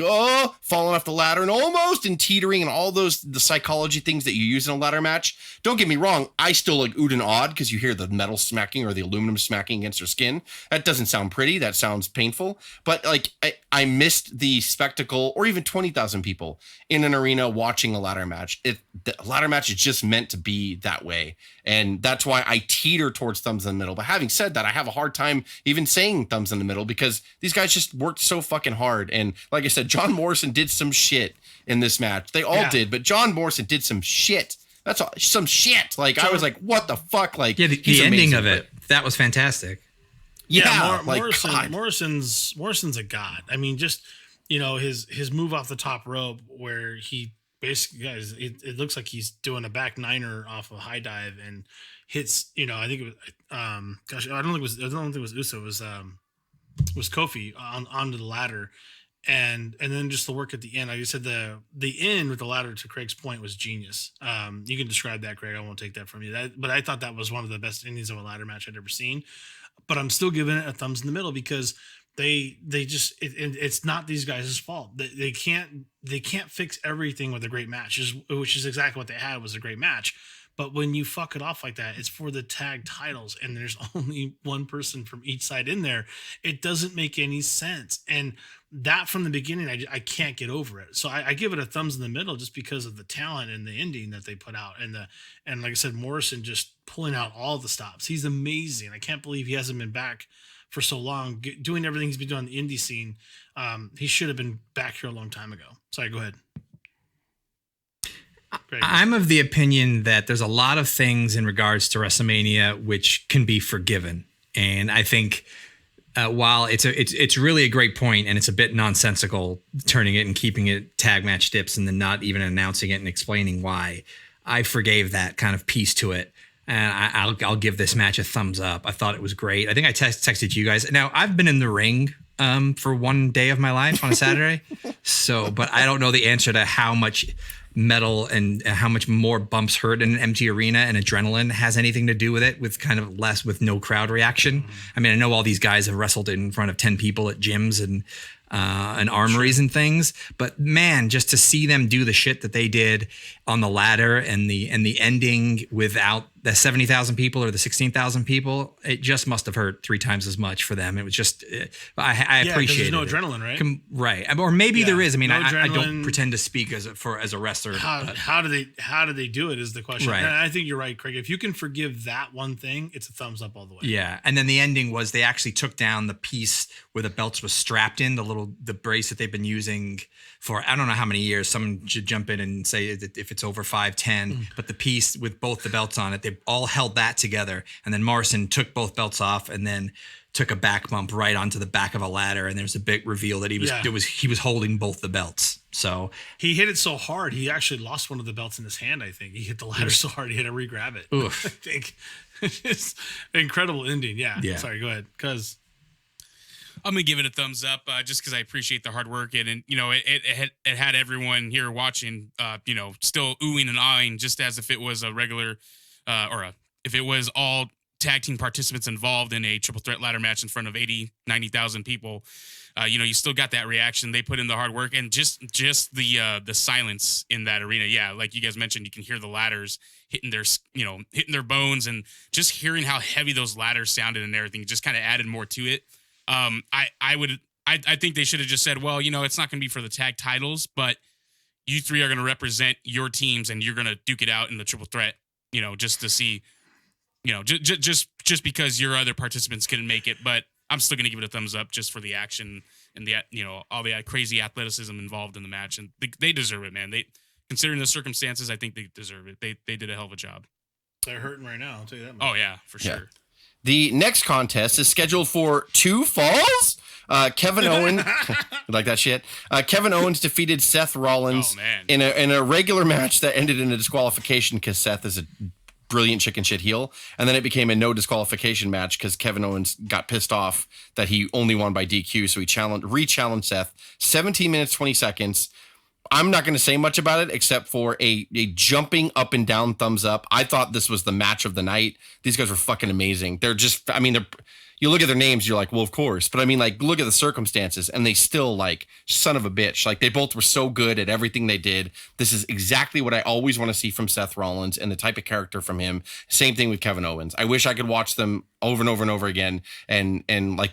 Speaker 3: falling off the ladder and almost and teetering and all the psychology things that you use in a ladder match. Don't get me wrong. I still like oohed and awed because you hear the metal smacking or the aluminum smacking against their skin. That doesn't sound pretty. That sounds painful. But like I missed the spectacle, or even 20,000 people in an arena watching a ladder match. The ladder match is just meant to be that way. And that's why I teeter towards thumbs in the middle. But having said that, I have a hard time even saying thumbs in the middle because these guys just worked so fucking hard. And like I said, John Morrison did some shit in this match. They all did, but John Morrison did some shit. That's all, some shit. Like, I was like, what the fuck? Like,
Speaker 5: the ending of it, that was fantastic.
Speaker 2: Morrison's a god. I mean, just, his move off the top rope where he basically, guys, it looks like he's doing a back niner off a high dive and hits, I think it was, I don't think it was Uso. It was Kofi onto the ladder. And then just the work at the end, like you said, the end with the ladder, to Craig's point, was genius. You can describe that, Craig. I won't take that from you. But I thought that was one of the best endings of a ladder match I'd ever seen. But I'm still giving it a thumbs in the middle because they just it's not these guys' fault. They can't fix everything with a great match, which is exactly what they had, was a great match. But when you fuck it off like that, it's for the tag titles, and there's only one person from each side in there. It doesn't make any sense. And that from the beginning, I can't get over it. So I give it a thumbs in the middle just because of the talent and the ending that they put out. And like I said, Morrison just pulling out all the stops. He's amazing. I can't believe he hasn't been back for so long, doing everything he's been doing on the indie scene. He should have been back here a long time ago. Sorry, go ahead. Great.
Speaker 5: I'm of the opinion that there's a lot of things in regards to WrestleMania which can be forgiven, and I think while it's really a great point, and it's a bit nonsensical turning it and keeping it tag match dips and then not even announcing it and explaining why, I forgave that kind of piece to it. And I'll give this match a thumbs up. I thought it was great. I think I texted you guys. Now, I've been in the ring for one day of my life on a Saturday, but I don't know the answer to how much metal and how much more bumps hurt in an empty arena and adrenaline has anything to do with it, with kind of less, with no crowd reaction. I mean, I know all these guys have wrestled in front of 10 people at gyms and armories and things, but man, just to see them do the shit that they did on the ladder and the ending without the 70,000 people or the 16,000 people, it just must have hurt 3 times as much for them. It was just, I appreciate it.
Speaker 2: There's no adrenaline, right?
Speaker 5: Right. Or maybe there is. I mean,
Speaker 2: no
Speaker 5: I don't pretend to speak as a wrestler.
Speaker 2: How do they do it is the question.
Speaker 5: Right.
Speaker 2: And I think you're right, Craig. If you can forgive that one thing, it's a thumbs up all the way.
Speaker 5: Yeah. And then the ending was they actually took down the piece where the belts was strapped in, the brace that they've been using for I don't know how many years. Someone should jump in and say that if it's over 5-10, but the piece with both the belts on it, they all held that together. And then Morrison took both belts off and then took a back bump right onto the back of a ladder. And there was a big reveal that he was holding both the belts. So
Speaker 2: he hit it so hard, he actually lost one of the belts in his hand. I think he hit the ladder so hard he had to re-grab it.
Speaker 5: Oof.
Speaker 2: I think it's an incredible ending. Yeah. Sorry, go ahead. Because
Speaker 4: I'm gonna give it a thumbs up, just because I appreciate the hard work and you know it had everyone here watching, still oohing and ahhing, just as if it was a regular, if it was all tag team participants involved in a triple threat ladder match in front of 90,000 people. You still got that reaction. They put in the hard work and just the silence in that arena. Yeah, like you guys mentioned, you can hear the ladders hitting their bones, and just hearing how heavy those ladders sounded and everything just kind of added more to it. I think they should have just said, well, it's not going to be for the tag titles, but you three are going to represent your teams and you're going to duke it out in the triple threat, just to see, just because your other participants couldn't make it. But I'm still going to give it a thumbs up just for the action and the, all the crazy athleticism involved in the match. And they deserve it, man. Considering the circumstances, I think they deserve it. They did a hell of a job.
Speaker 2: They're hurting right now. I'll tell you that much.
Speaker 4: Oh yeah, for sure.
Speaker 3: The next contest is scheduled for 2 falls. Kevin Owens, like that shit. Kevin Owens defeated Seth Rollins in a regular match that ended in a disqualification because Seth is a brilliant chicken shit heel, and then it became a no disqualification match because Kevin Owens got pissed off that he only won by DQ, so he re-challenged Seth. 17 minutes 20 seconds. I'm not going to say much about it except for a jumping up and down thumbs up. I thought this was the match of the night. These guys were fucking amazing. You look at their names, you're like, well, of course. But look at the circumstances, and they still son of a bitch. They both were so good at everything they did. This is exactly what I always want to see from Seth Rollins and the type of character from him. Same thing with Kevin Owens. I wish I could watch them over and over and over again and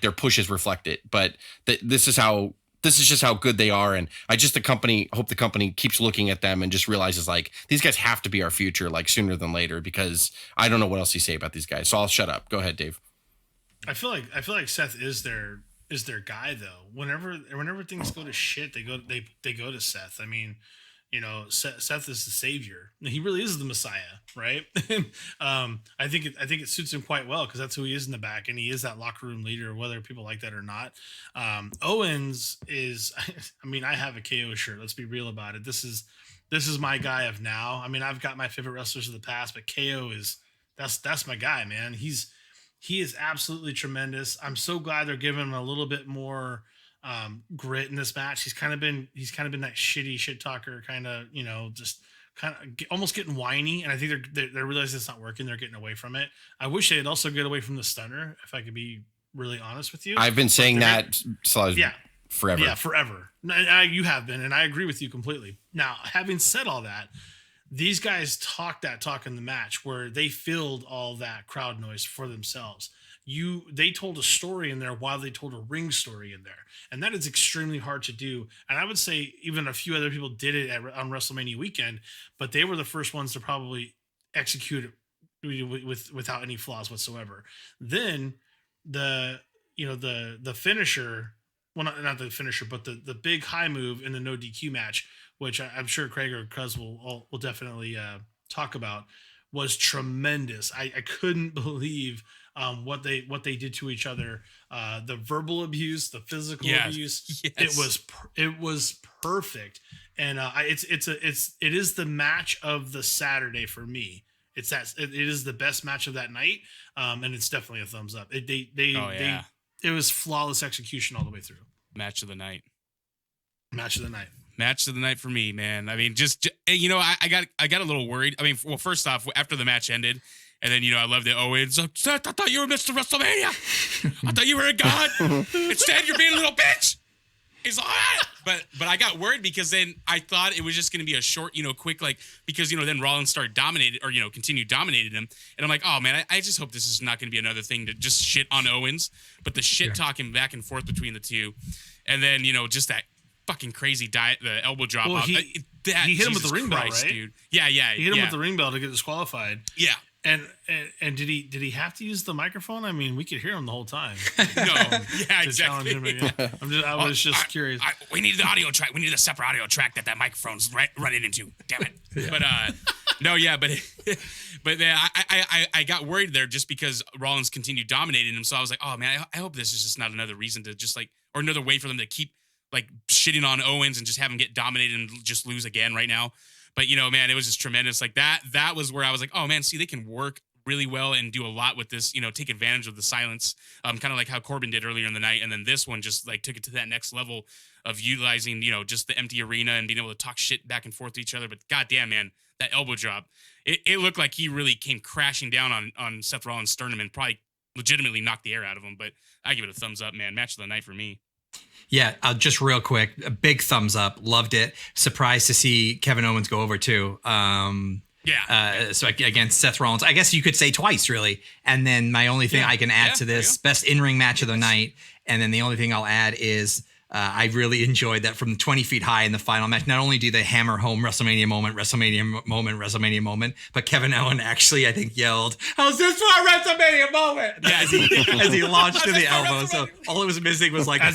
Speaker 3: their pushes reflect it. But this is just how good they are. And I just hope the company keeps looking at them and just realizes these guys have to be our future sooner than later, because I don't know what else you say about these guys. So I'll shut up. Go ahead, Dave.
Speaker 2: I feel like Seth is their guy though. Whenever things go to shit, they go to Seth. I mean, Seth is the savior. He really is the Messiah, right? I think it suits him quite well because that's who he is in the back, and he is that locker room leader, whether people like that or not. Owens is. I mean, I have a KO shirt. Let's be real about it. This is my guy of now. I mean, I've got my favorite wrestlers of the past, but KO that's my guy, man. He is absolutely tremendous. I'm so glad they're giving him a little bit more grit in this match. He's kind of been that shitty shit talker, kind of, just kind of almost getting whiny. And I think they're realizing it's not working. They're getting away from it. I wish they'd also get away from the stunner, if I could be really honest with you.
Speaker 3: I've been saying that forever.
Speaker 2: Yeah, forever. You have been, and I agree with you completely. Now, having said all that, these guys talked that talk in the match where they filled all that crowd noise for themselves. They told a story in there while they told a ring story in there. And that is extremely hard to do. And I would say even a few other people did it on WrestleMania weekend, but they were the first ones to probably execute it without any flaws whatsoever. Then the finisher. Well, not the finisher, but the big high move in the no DQ match, which I'm sure Craig or Cuz will definitely talk about, was tremendous. I couldn't believe what they did to each other, the verbal abuse, the physical abuse.
Speaker 4: Yes.
Speaker 2: It was perfect, and it is the match of the Saturday for me. It is the best match of that night, and it's definitely a thumbs up. It was flawless execution all the way through.
Speaker 4: Match of the night.
Speaker 2: Match of the night.
Speaker 4: Match of the night for me, man. I mean, I got a little worried. I mean, well, first off, after the match ended, and then I loved it. Owens, Seth, I thought you were Mr. Wrestlemania. I thought you were a god. Instead, you're being a little bitch. He's like, but I got worried because then I thought it was just going to be a short, quick, because then Rollins started dominated or continued dominating him, and I'm like, oh man, I just hope this is not going to be another thing to just shit on Owens, but the shit talking back and forth between the two, and then just that fucking crazy the elbow drop.
Speaker 2: Well, he hit him with the ring bell, right?
Speaker 4: Dude. Yeah.
Speaker 2: He hit him with the ring bell to get disqualified.
Speaker 4: Yeah.
Speaker 2: And did he have to use the microphone? I mean, we could hear him the whole time.
Speaker 4: No, yeah, exactly.
Speaker 2: I was just curious.
Speaker 4: We needed the audio track. We needed a separate audio track that microphone's running into. Damn it. Yeah. But then I got worried there just because Rollins continued dominating him. So I was like, oh man, I hope this is just not another reason to just or another way for them to keep shitting on Owens and just have him get dominated and just lose again right now. But man, it was just tremendous. That was where I was like, oh man, see, they can work really well and do a lot with this, take advantage of the silence, kind of like how Corbin did earlier in the night. And then this one just took it to that next level of utilizing, just the empty arena and being able to talk shit back and forth to each other. But goddamn, man, that elbow drop, it looked like he really came crashing down on Seth Rollins' sternum and probably legitimately knocked the air out of him. But I give it a thumbs up, man. Match of the night for me.
Speaker 5: Yeah, just real quick, a big thumbs up. Loved it. Surprised to see Kevin Owens go over too. So against Seth Rollins, I guess you could say twice, really. And then my only thing I can add to this, best in-ring match of the night. And then the only thing I'll add is I really enjoyed that from 20 feet high in the final match. Not only do they hammer home WrestleMania moment, but Kevin Owens actually, I think, yelled, "How's this for a WrestleMania moment?" Yeah, as he launched to the elbow. So all it was missing was a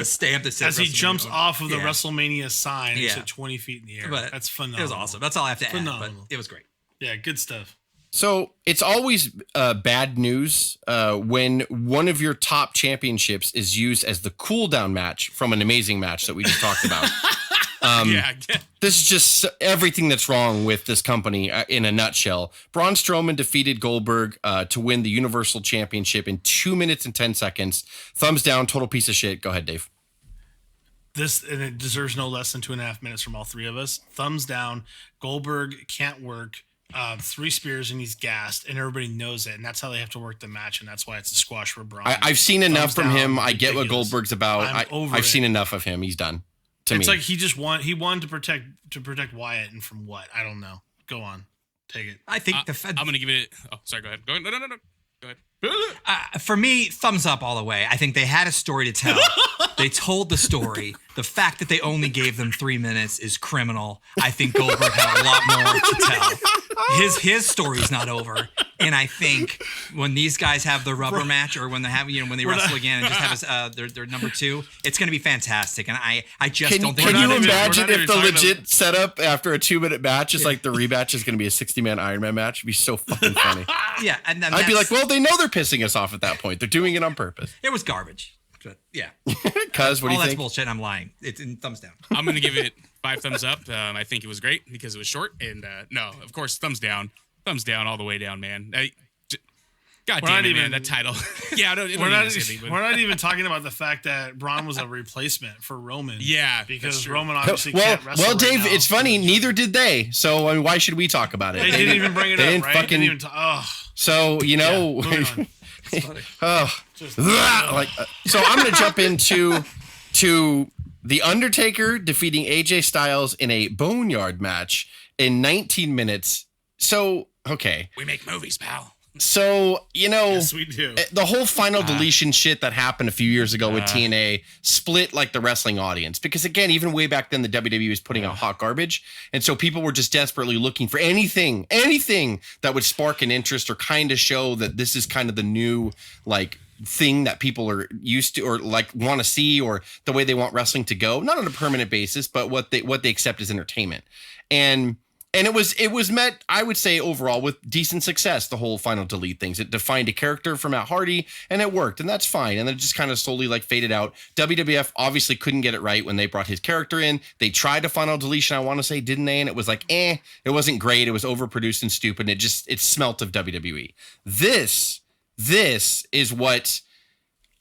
Speaker 5: stamp that said
Speaker 2: as he jumps off of the WrestleMania sign to 20 feet in the air. But that's phenomenal.
Speaker 5: It was awesome. That's all I have to add. But it was great.
Speaker 2: Yeah, good stuff.
Speaker 3: So it's always bad news when one of your top championships is used as the cool down match from an amazing match that we just talked about. This is just everything that's wrong with this company in a nutshell. Braun Strowman defeated Goldberg to win the Universal Championship in 2 minutes and 10 seconds. Thumbs down, total piece of shit. Go ahead, Dave.
Speaker 2: And it deserves no less than 2.5 minutes from all three of us. Thumbs down. Goldberg can't work. 3 spears and he's gassed, and everybody knows it, and that's how they have to work the match, and that's why it's a squash for Braun.
Speaker 3: I've seen enough from him. I get what Goldberg's about. I've seen enough of him. He's done.
Speaker 2: It's like he wanted to protect Wyatt, and from what? I don't know. Go on, take it.
Speaker 5: I think
Speaker 4: I'm gonna give it. Oh, sorry. Go ahead. No. Go ahead.
Speaker 5: For me, thumbs up all the way. I think they had a story to tell. They told the story. The fact that they only gave them 3 minutes is criminal. I think Goldberg had a lot more to tell. His story's not over. And I think when these guys have the rubber match, or when they have, when they wrestle again and just have their number 2, it's going to be fantastic. And I just don't think.
Speaker 3: Can you imagine if the legit setup after a 2-minute match is like the rematch is going to be a 60-man Iron Man match? It'd be so fucking funny.
Speaker 5: Yeah, and then
Speaker 3: I'd be like, well, they know they're pissing us off at that point. They're doing it on purpose.
Speaker 5: It was garbage. But yeah.
Speaker 3: Cuz, what do you think?
Speaker 5: All that's bullshit. I'm lying. It's in thumbs down.
Speaker 4: I'm going to give it 5 thumbs up. I think it was great because it was short. And no, of course, thumbs down. Thumbs down all the way down, man. God damn it, man, that title. Yeah,
Speaker 2: we're not even talking about the fact that Braun was a replacement for Roman.
Speaker 4: Yeah,
Speaker 2: because Roman obviously can't wrestle.
Speaker 3: Well, Dave,
Speaker 2: right now.
Speaker 3: it's funny. Neither did they. So I mean, why should we talk about it?
Speaker 2: They didn't even bring it up. Right?
Speaker 3: Fucking,
Speaker 2: they didn't even
Speaker 3: so so I'm going to jump into The Undertaker defeating AJ Styles in a Boneyard match in 19 minutes. So, okay.
Speaker 4: We make movies, pal.
Speaker 3: So,
Speaker 2: yes, we do.
Speaker 3: The whole final deletion shit that happened a few years ago with TNA split like the wrestling audience, because again, even way back then, the WWE was putting out hot garbage. And so people were just desperately looking for anything that would spark an interest or kind of show that this is kind of the new, like thing that people are used to or like want to see, or the way they want wrestling to go, not on a permanent basis, but what they accept as entertainment. And it was met, I would say, overall with decent success. The whole final delete things, it defined a character for Matt Hardy, and it worked, and that's fine. And then it just kind of slowly like faded out. WWF obviously couldn't get it right when they brought his character in. They tried a final deletion, I want to say, didn't they? And it was like, it wasn't great. It was overproduced and stupid. And it smelt of WWE. This is what,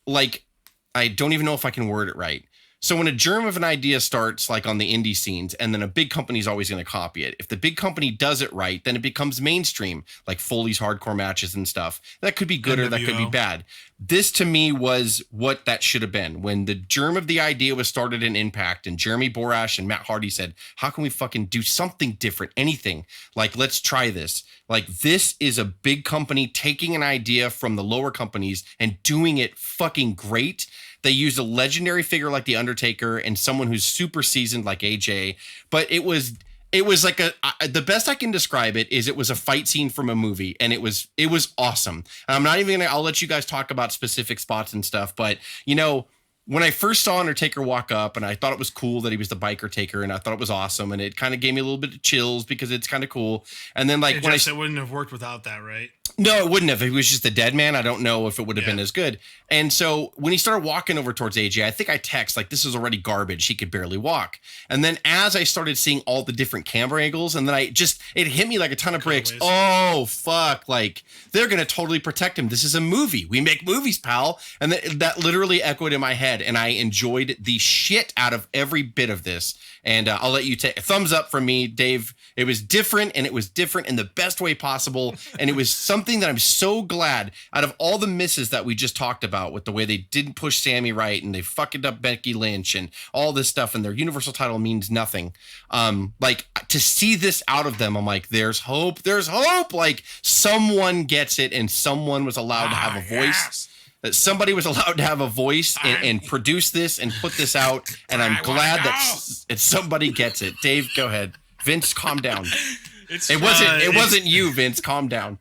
Speaker 3: like, I don't even know if I can word it right. So when a germ of an idea starts like on the indie scenes, and then a big company is always going to copy it. If the big company does it right, then it becomes mainstream, like Foley's hardcore matches and stuff. That could be good or that could be bad. This to me was what that should have been. When the germ of the idea was started in Impact, and Jeremy Borash and Matt Hardy said, how can we fucking do something different? Anything. Like, let's try this. Like, this is a big company taking an idea from the lower companies and doing it fucking great. They used a legendary figure like The Undertaker and someone who's super seasoned like AJ. But it was like the best I can describe it is it was a fight scene from a movie, and it was awesome. And I'm not even I'll let you guys talk about specific spots and stuff. But, you know, when I first saw Undertaker walk up, and I thought it was cool that he was the biker taker, and I thought it was awesome, and it kind of gave me a little bit of chills because it's kind of cool. And then like
Speaker 2: it wouldn't have worked without that, right?
Speaker 3: No, it wouldn't have. If he was just a dead man, I don't know if it would have been as good. And so when he started walking over towards AJ, I think I text like, this is already garbage. He could barely walk. And then as I started seeing all the different camera angles, and then it hit me like a ton of bricks. Oh, fuck. Like, they're going to totally protect him. This is a movie. We make movies, pal. And that literally echoed in my head. And I enjoyed the shit out of every bit of this. And I'll let you take a thumbs up from me, Dave. It was different, and it was different in the best way possible. And it was something that I'm so glad, out of all the misses that we just talked about with the way they didn't push Sammy right, and they fucked up Becky Lynch and all this stuff, and their Universal title means nothing. Like, to see this out of them, I'm like, there's hope. There's hope. Like, someone gets it, and someone was allowed to have a voice. Yes. That somebody was allowed to have a voice and produce this and put this out. And I'm glad that somebody gets it. Dave, go ahead. Vince, calm down. It wasn't you, Vince. Calm down.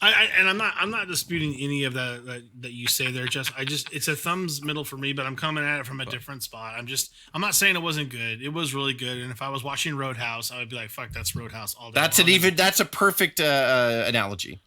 Speaker 2: I'm not disputing any of that you say there, Jess. It's a thumbs middle for me, but I'm coming at it from a different spot. I'm not saying it wasn't good. It was really good. And if I was watching Roadhouse, I would be like, fuck, that's Roadhouse all day.
Speaker 3: That's a perfect analogy.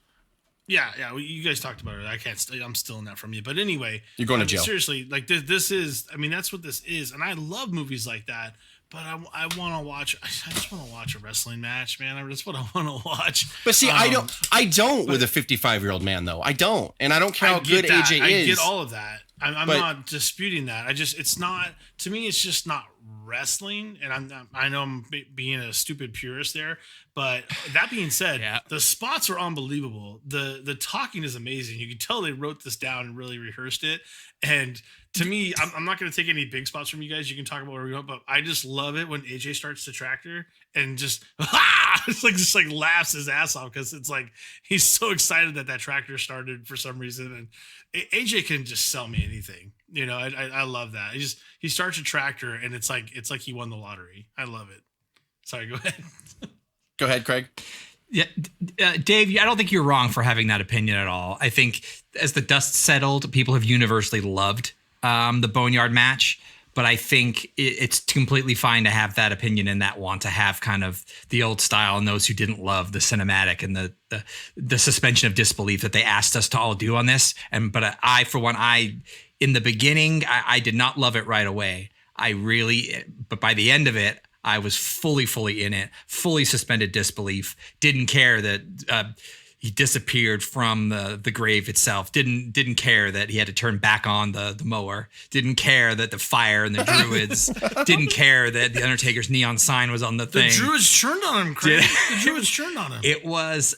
Speaker 2: Yeah. Well, you guys talked about it. I'm stealing that from you. But anyway,
Speaker 3: you're going to jail.
Speaker 2: Seriously, like this is. I mean, that's what this is. And I love movies like that. But I want to watch. I just want to watch a wrestling match, man. That's what I want to watch.
Speaker 3: But see, I don't with a 55-year-old man though. I don't, and I don't care how good AJ is.
Speaker 2: I get all of that. I'm not disputing that. It's not, to me, it's just not wrestling. And I know I'm being a stupid purist there, but that being said, the spots are unbelievable. The talking is amazing. You can tell they wrote this down and really rehearsed it. And to me, I'm not going to take any big spots from you guys. You can talk about where we want, but I just love it when AJ starts the tractor and just just laughs his ass off, because it's like he's so excited that tractor started for some reason. And AJ can just sell me anything. You know, I love that. He starts a tractor and it's like he won the lottery. I love it. Sorry, go ahead.
Speaker 3: Go ahead, Craig.
Speaker 5: Yeah, Dave, I don't think you're wrong for having that opinion at all. I think as the dust settled, people have universally loved the Boneyard match, but I think it's completely fine to have that opinion and that want to have kind of the old style, and those who didn't love the cinematic and the suspension of disbelief that they asked us to all do on this. But I, for one, in the beginning, I did not love it right away. But by the end of it, I was fully in it, fully suspended disbelief, didn't care that he disappeared from the grave itself, didn't care that he had to turn back on the mower, didn't care that the fire and the druids, didn't care that the Undertaker's neon sign was on the thing.
Speaker 2: The druids turned on him, Craig. The druids turned on him.
Speaker 5: It was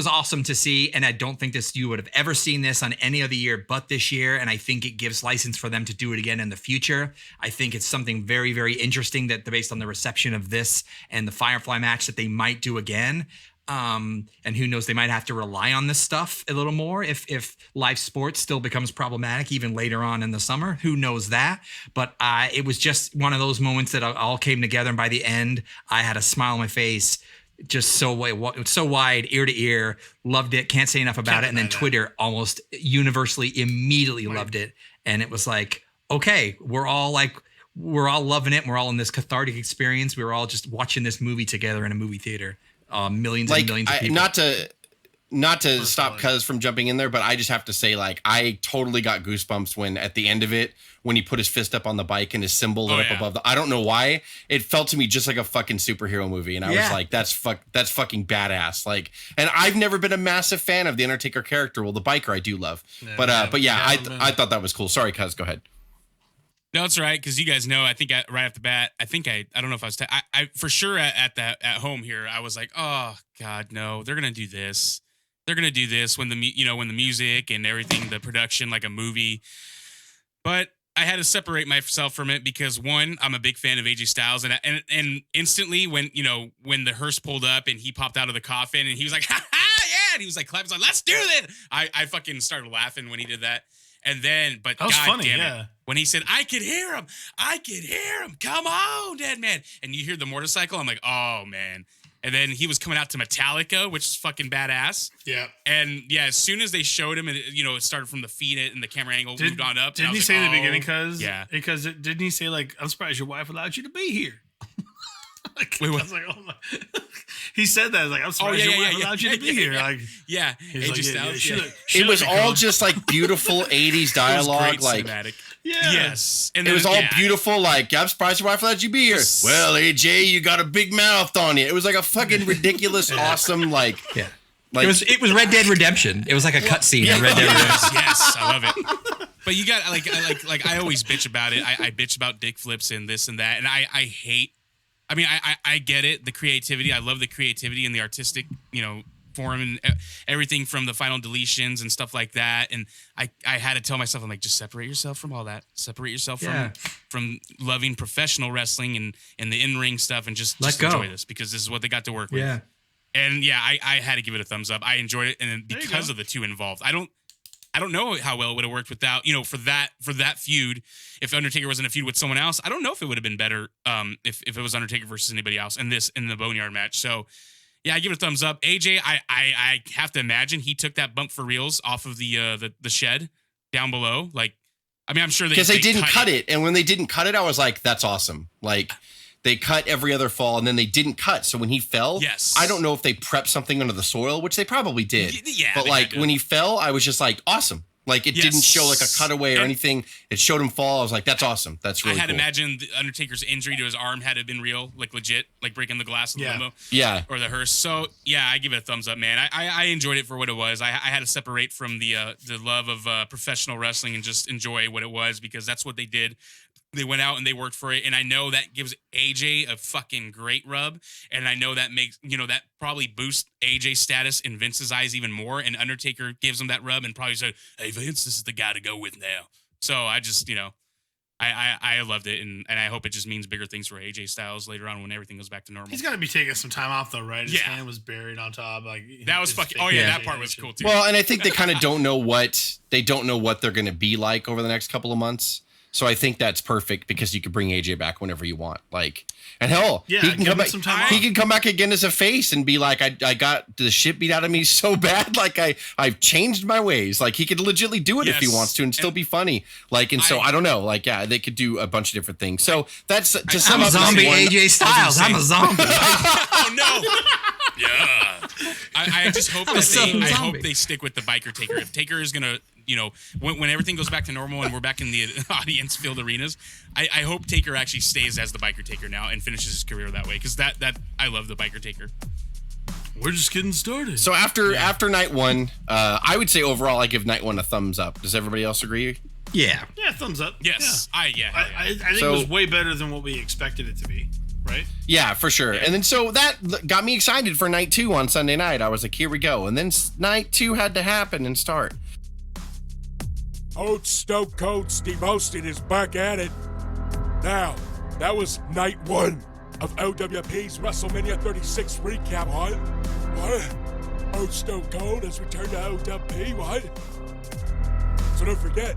Speaker 5: awesome to see, and I don't think you would have ever seen this on any other year but this year, and I think it gives license for them to do it again in the future. I think it's something very, very interesting that based on the reception of this and the Firefly match that they might do again. And who knows, they might have to rely on this stuff a little more if live sports still becomes problematic even later on in the summer. Who knows that? But it was just one of those moments that all came together, and by the end, I had a smile on my face. just so wide, ear to ear. Loved it. Can't say enough about it. And then Twitter almost universally immediately loved it. And it was like, okay, we're all loving it. We're all in this cathartic experience. We were all just watching this movie together in a movie theater. Millions and millions of people.
Speaker 3: Not to stop Cuz from jumping in there, but I just have to say, like, I totally got goosebumps when at the end of it, when he put his fist up on the bike and his symbol lit up above I don't know why. It felt to me just like a fucking superhero movie. And I was like, that's fucking badass. Like, and I've never been a massive fan of the Undertaker character. Well, the biker I do love. But yeah, I thought that was cool. Sorry, Cuz, go ahead.
Speaker 4: No, it's right, because you guys know. I think right off the bat, I don't know if I was. I for sure at home here, I was like, oh God, no, they're gonna do this. They're gonna do this when the music and everything, the production, like a movie. But I had to separate myself from it because, one, I'm a big fan of AJ Styles, and instantly when the hearse pulled up and he popped out of the coffin and he was like, ha ha, yeah, and he was like clapping, like, let's do this. I fucking started laughing when he did that. And then, but God
Speaker 2: funny,
Speaker 4: damn it,
Speaker 2: yeah.
Speaker 4: when he said, I could hear him, come on, dead man. And you hear the motorcycle, I'm like, oh man. And then he was coming out to Metallica, which is fucking badass.
Speaker 2: Yeah.
Speaker 4: And yeah, as soon as they showed him, and it started from the feet and the camera angle moved on up.
Speaker 2: Didn't he say in the beginning, Cuz?
Speaker 4: Yeah.
Speaker 2: Because didn't he say, like, I'm surprised your wife allowed you to be here?
Speaker 4: Wait, what?
Speaker 2: I was like, oh my. He said that. I was like, I'm surprised your wife allowed you to be here. Like,
Speaker 4: yeah. AJ Styles.
Speaker 3: It was all just like beautiful 80s dialogue. Like,
Speaker 4: cinematic.
Speaker 2: Yeah.
Speaker 4: Yes. And
Speaker 3: it was all beautiful. Like, I'm surprised your wife let you be here. Well, AJ, you got a big mouth on you. It was like a fucking ridiculous, awesome, like,
Speaker 5: Like, it was Red Dead Redemption. It was like a cutscene in Red Dead Redemption.
Speaker 4: Yes, I love it. But you got like I always bitch about it. I bitch about dick flips and this and that, and I hate. I mean, I get it, the creativity. I love the creativity and the artistic, form and everything from the final deletions and stuff like that. And I had to tell myself, I'm like, just separate yourself from all that. Separate yourself from loving professional wrestling and the in-ring stuff, and just enjoy this, because this is what they got to work with.
Speaker 5: Yeah.
Speaker 4: And yeah, I had to give it a thumbs up. I enjoyed it, and because of the two involved, I don't know how well it would have worked without, for that feud. If Undertaker was in a feud with someone else, I don't know if it would have been better if it was Undertaker versus anybody else in the Boneyard match. So yeah, I give it a thumbs up. AJ, I have to imagine he took that bump for reals off of the shed down below. Like, I mean, I'm sure
Speaker 3: because they didn't cut it, and when they didn't cut it, I was like, that's awesome. Like, they cut every other fall, and then they didn't cut. So when he fell, I don't know if they prepped something under the soil, which they probably did.
Speaker 4: Yeah,
Speaker 3: but like when he fell, I was just like, awesome. Like, it didn't show like a cutaway or anything. It showed him fall. I was like, that's awesome. That's really cool. I had
Speaker 4: to imagine the Undertaker's injury to his arm had to have been real, like legit, like breaking the glass of the limo.
Speaker 3: Yeah.
Speaker 4: Or the hearse. So yeah, I give it a thumbs up, man. I enjoyed it for what it was. I had to separate from the love of professional wrestling and just enjoy what it was, because that's what they did. They went out and they worked for it, and I know that gives AJ a fucking great rub, and I know that makes that probably boosts AJ's status in Vince's eyes even more, and Undertaker gives him that rub and probably said, "Hey Vince, this is the guy to go with now." So I just I loved it, and I hope it just means bigger things for AJ Styles later on when everything goes back to normal.
Speaker 2: He's got to be taking some time off though, right? His hand was buried on top, like
Speaker 4: that was fucking. Oh yeah, that part was cool too.
Speaker 3: Well, and I think they kind of don't know what they're going to be like over the next couple of months. So I think that's perfect, because you could bring AJ back whenever you want. Like, and hell, he can come back. He can come back again as a face and be like, I got the shit beat out of me so bad. Like, I've changed my ways. Like, he could legitimately do it if he wants to and still be funny. Like, and so I don't know. Like, yeah, they could do a bunch of different things. So that's to sum
Speaker 5: I'm
Speaker 3: up.
Speaker 5: a zombie AJ Styles. I'm a zombie.
Speaker 4: Oh no. Yeah. I just hope I hope they stick with the biker Taker. If Taker is gonna, when everything goes back to normal and we're back in the audience filled arenas, I hope Taker actually stays as the biker Taker now and finishes his career that way, because that I love the biker Taker.
Speaker 2: We're just getting started.
Speaker 3: So after night one, I would say overall I give night one a thumbs up. Does everybody else agree?
Speaker 5: Yeah.
Speaker 2: Yeah, thumbs up.
Speaker 4: Yes.
Speaker 2: Yeah. I think it was way better than what we expected it to be. Right?
Speaker 3: Yeah, for sure. Yeah. And then so that got me excited for night 2 on Sunday night. I was like, here we go. And then night 2 had to happen and start.
Speaker 1: Old Stone Cold Steve Austin is back at it. Now, that was night 1 of O.W.P's Wrestlemania 36 recap, what? Old Stone Cold has returned to O.W.P, what? So don't forget,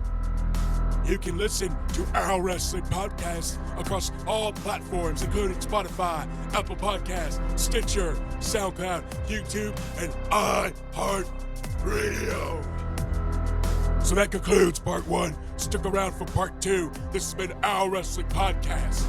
Speaker 1: You can listen to our wrestling podcast across all platforms, including Spotify, Apple Podcasts, Stitcher, SoundCloud, YouTube, and iHeartRadio. So that concludes part 1. Stick around for part 2. This has been our wrestling podcast.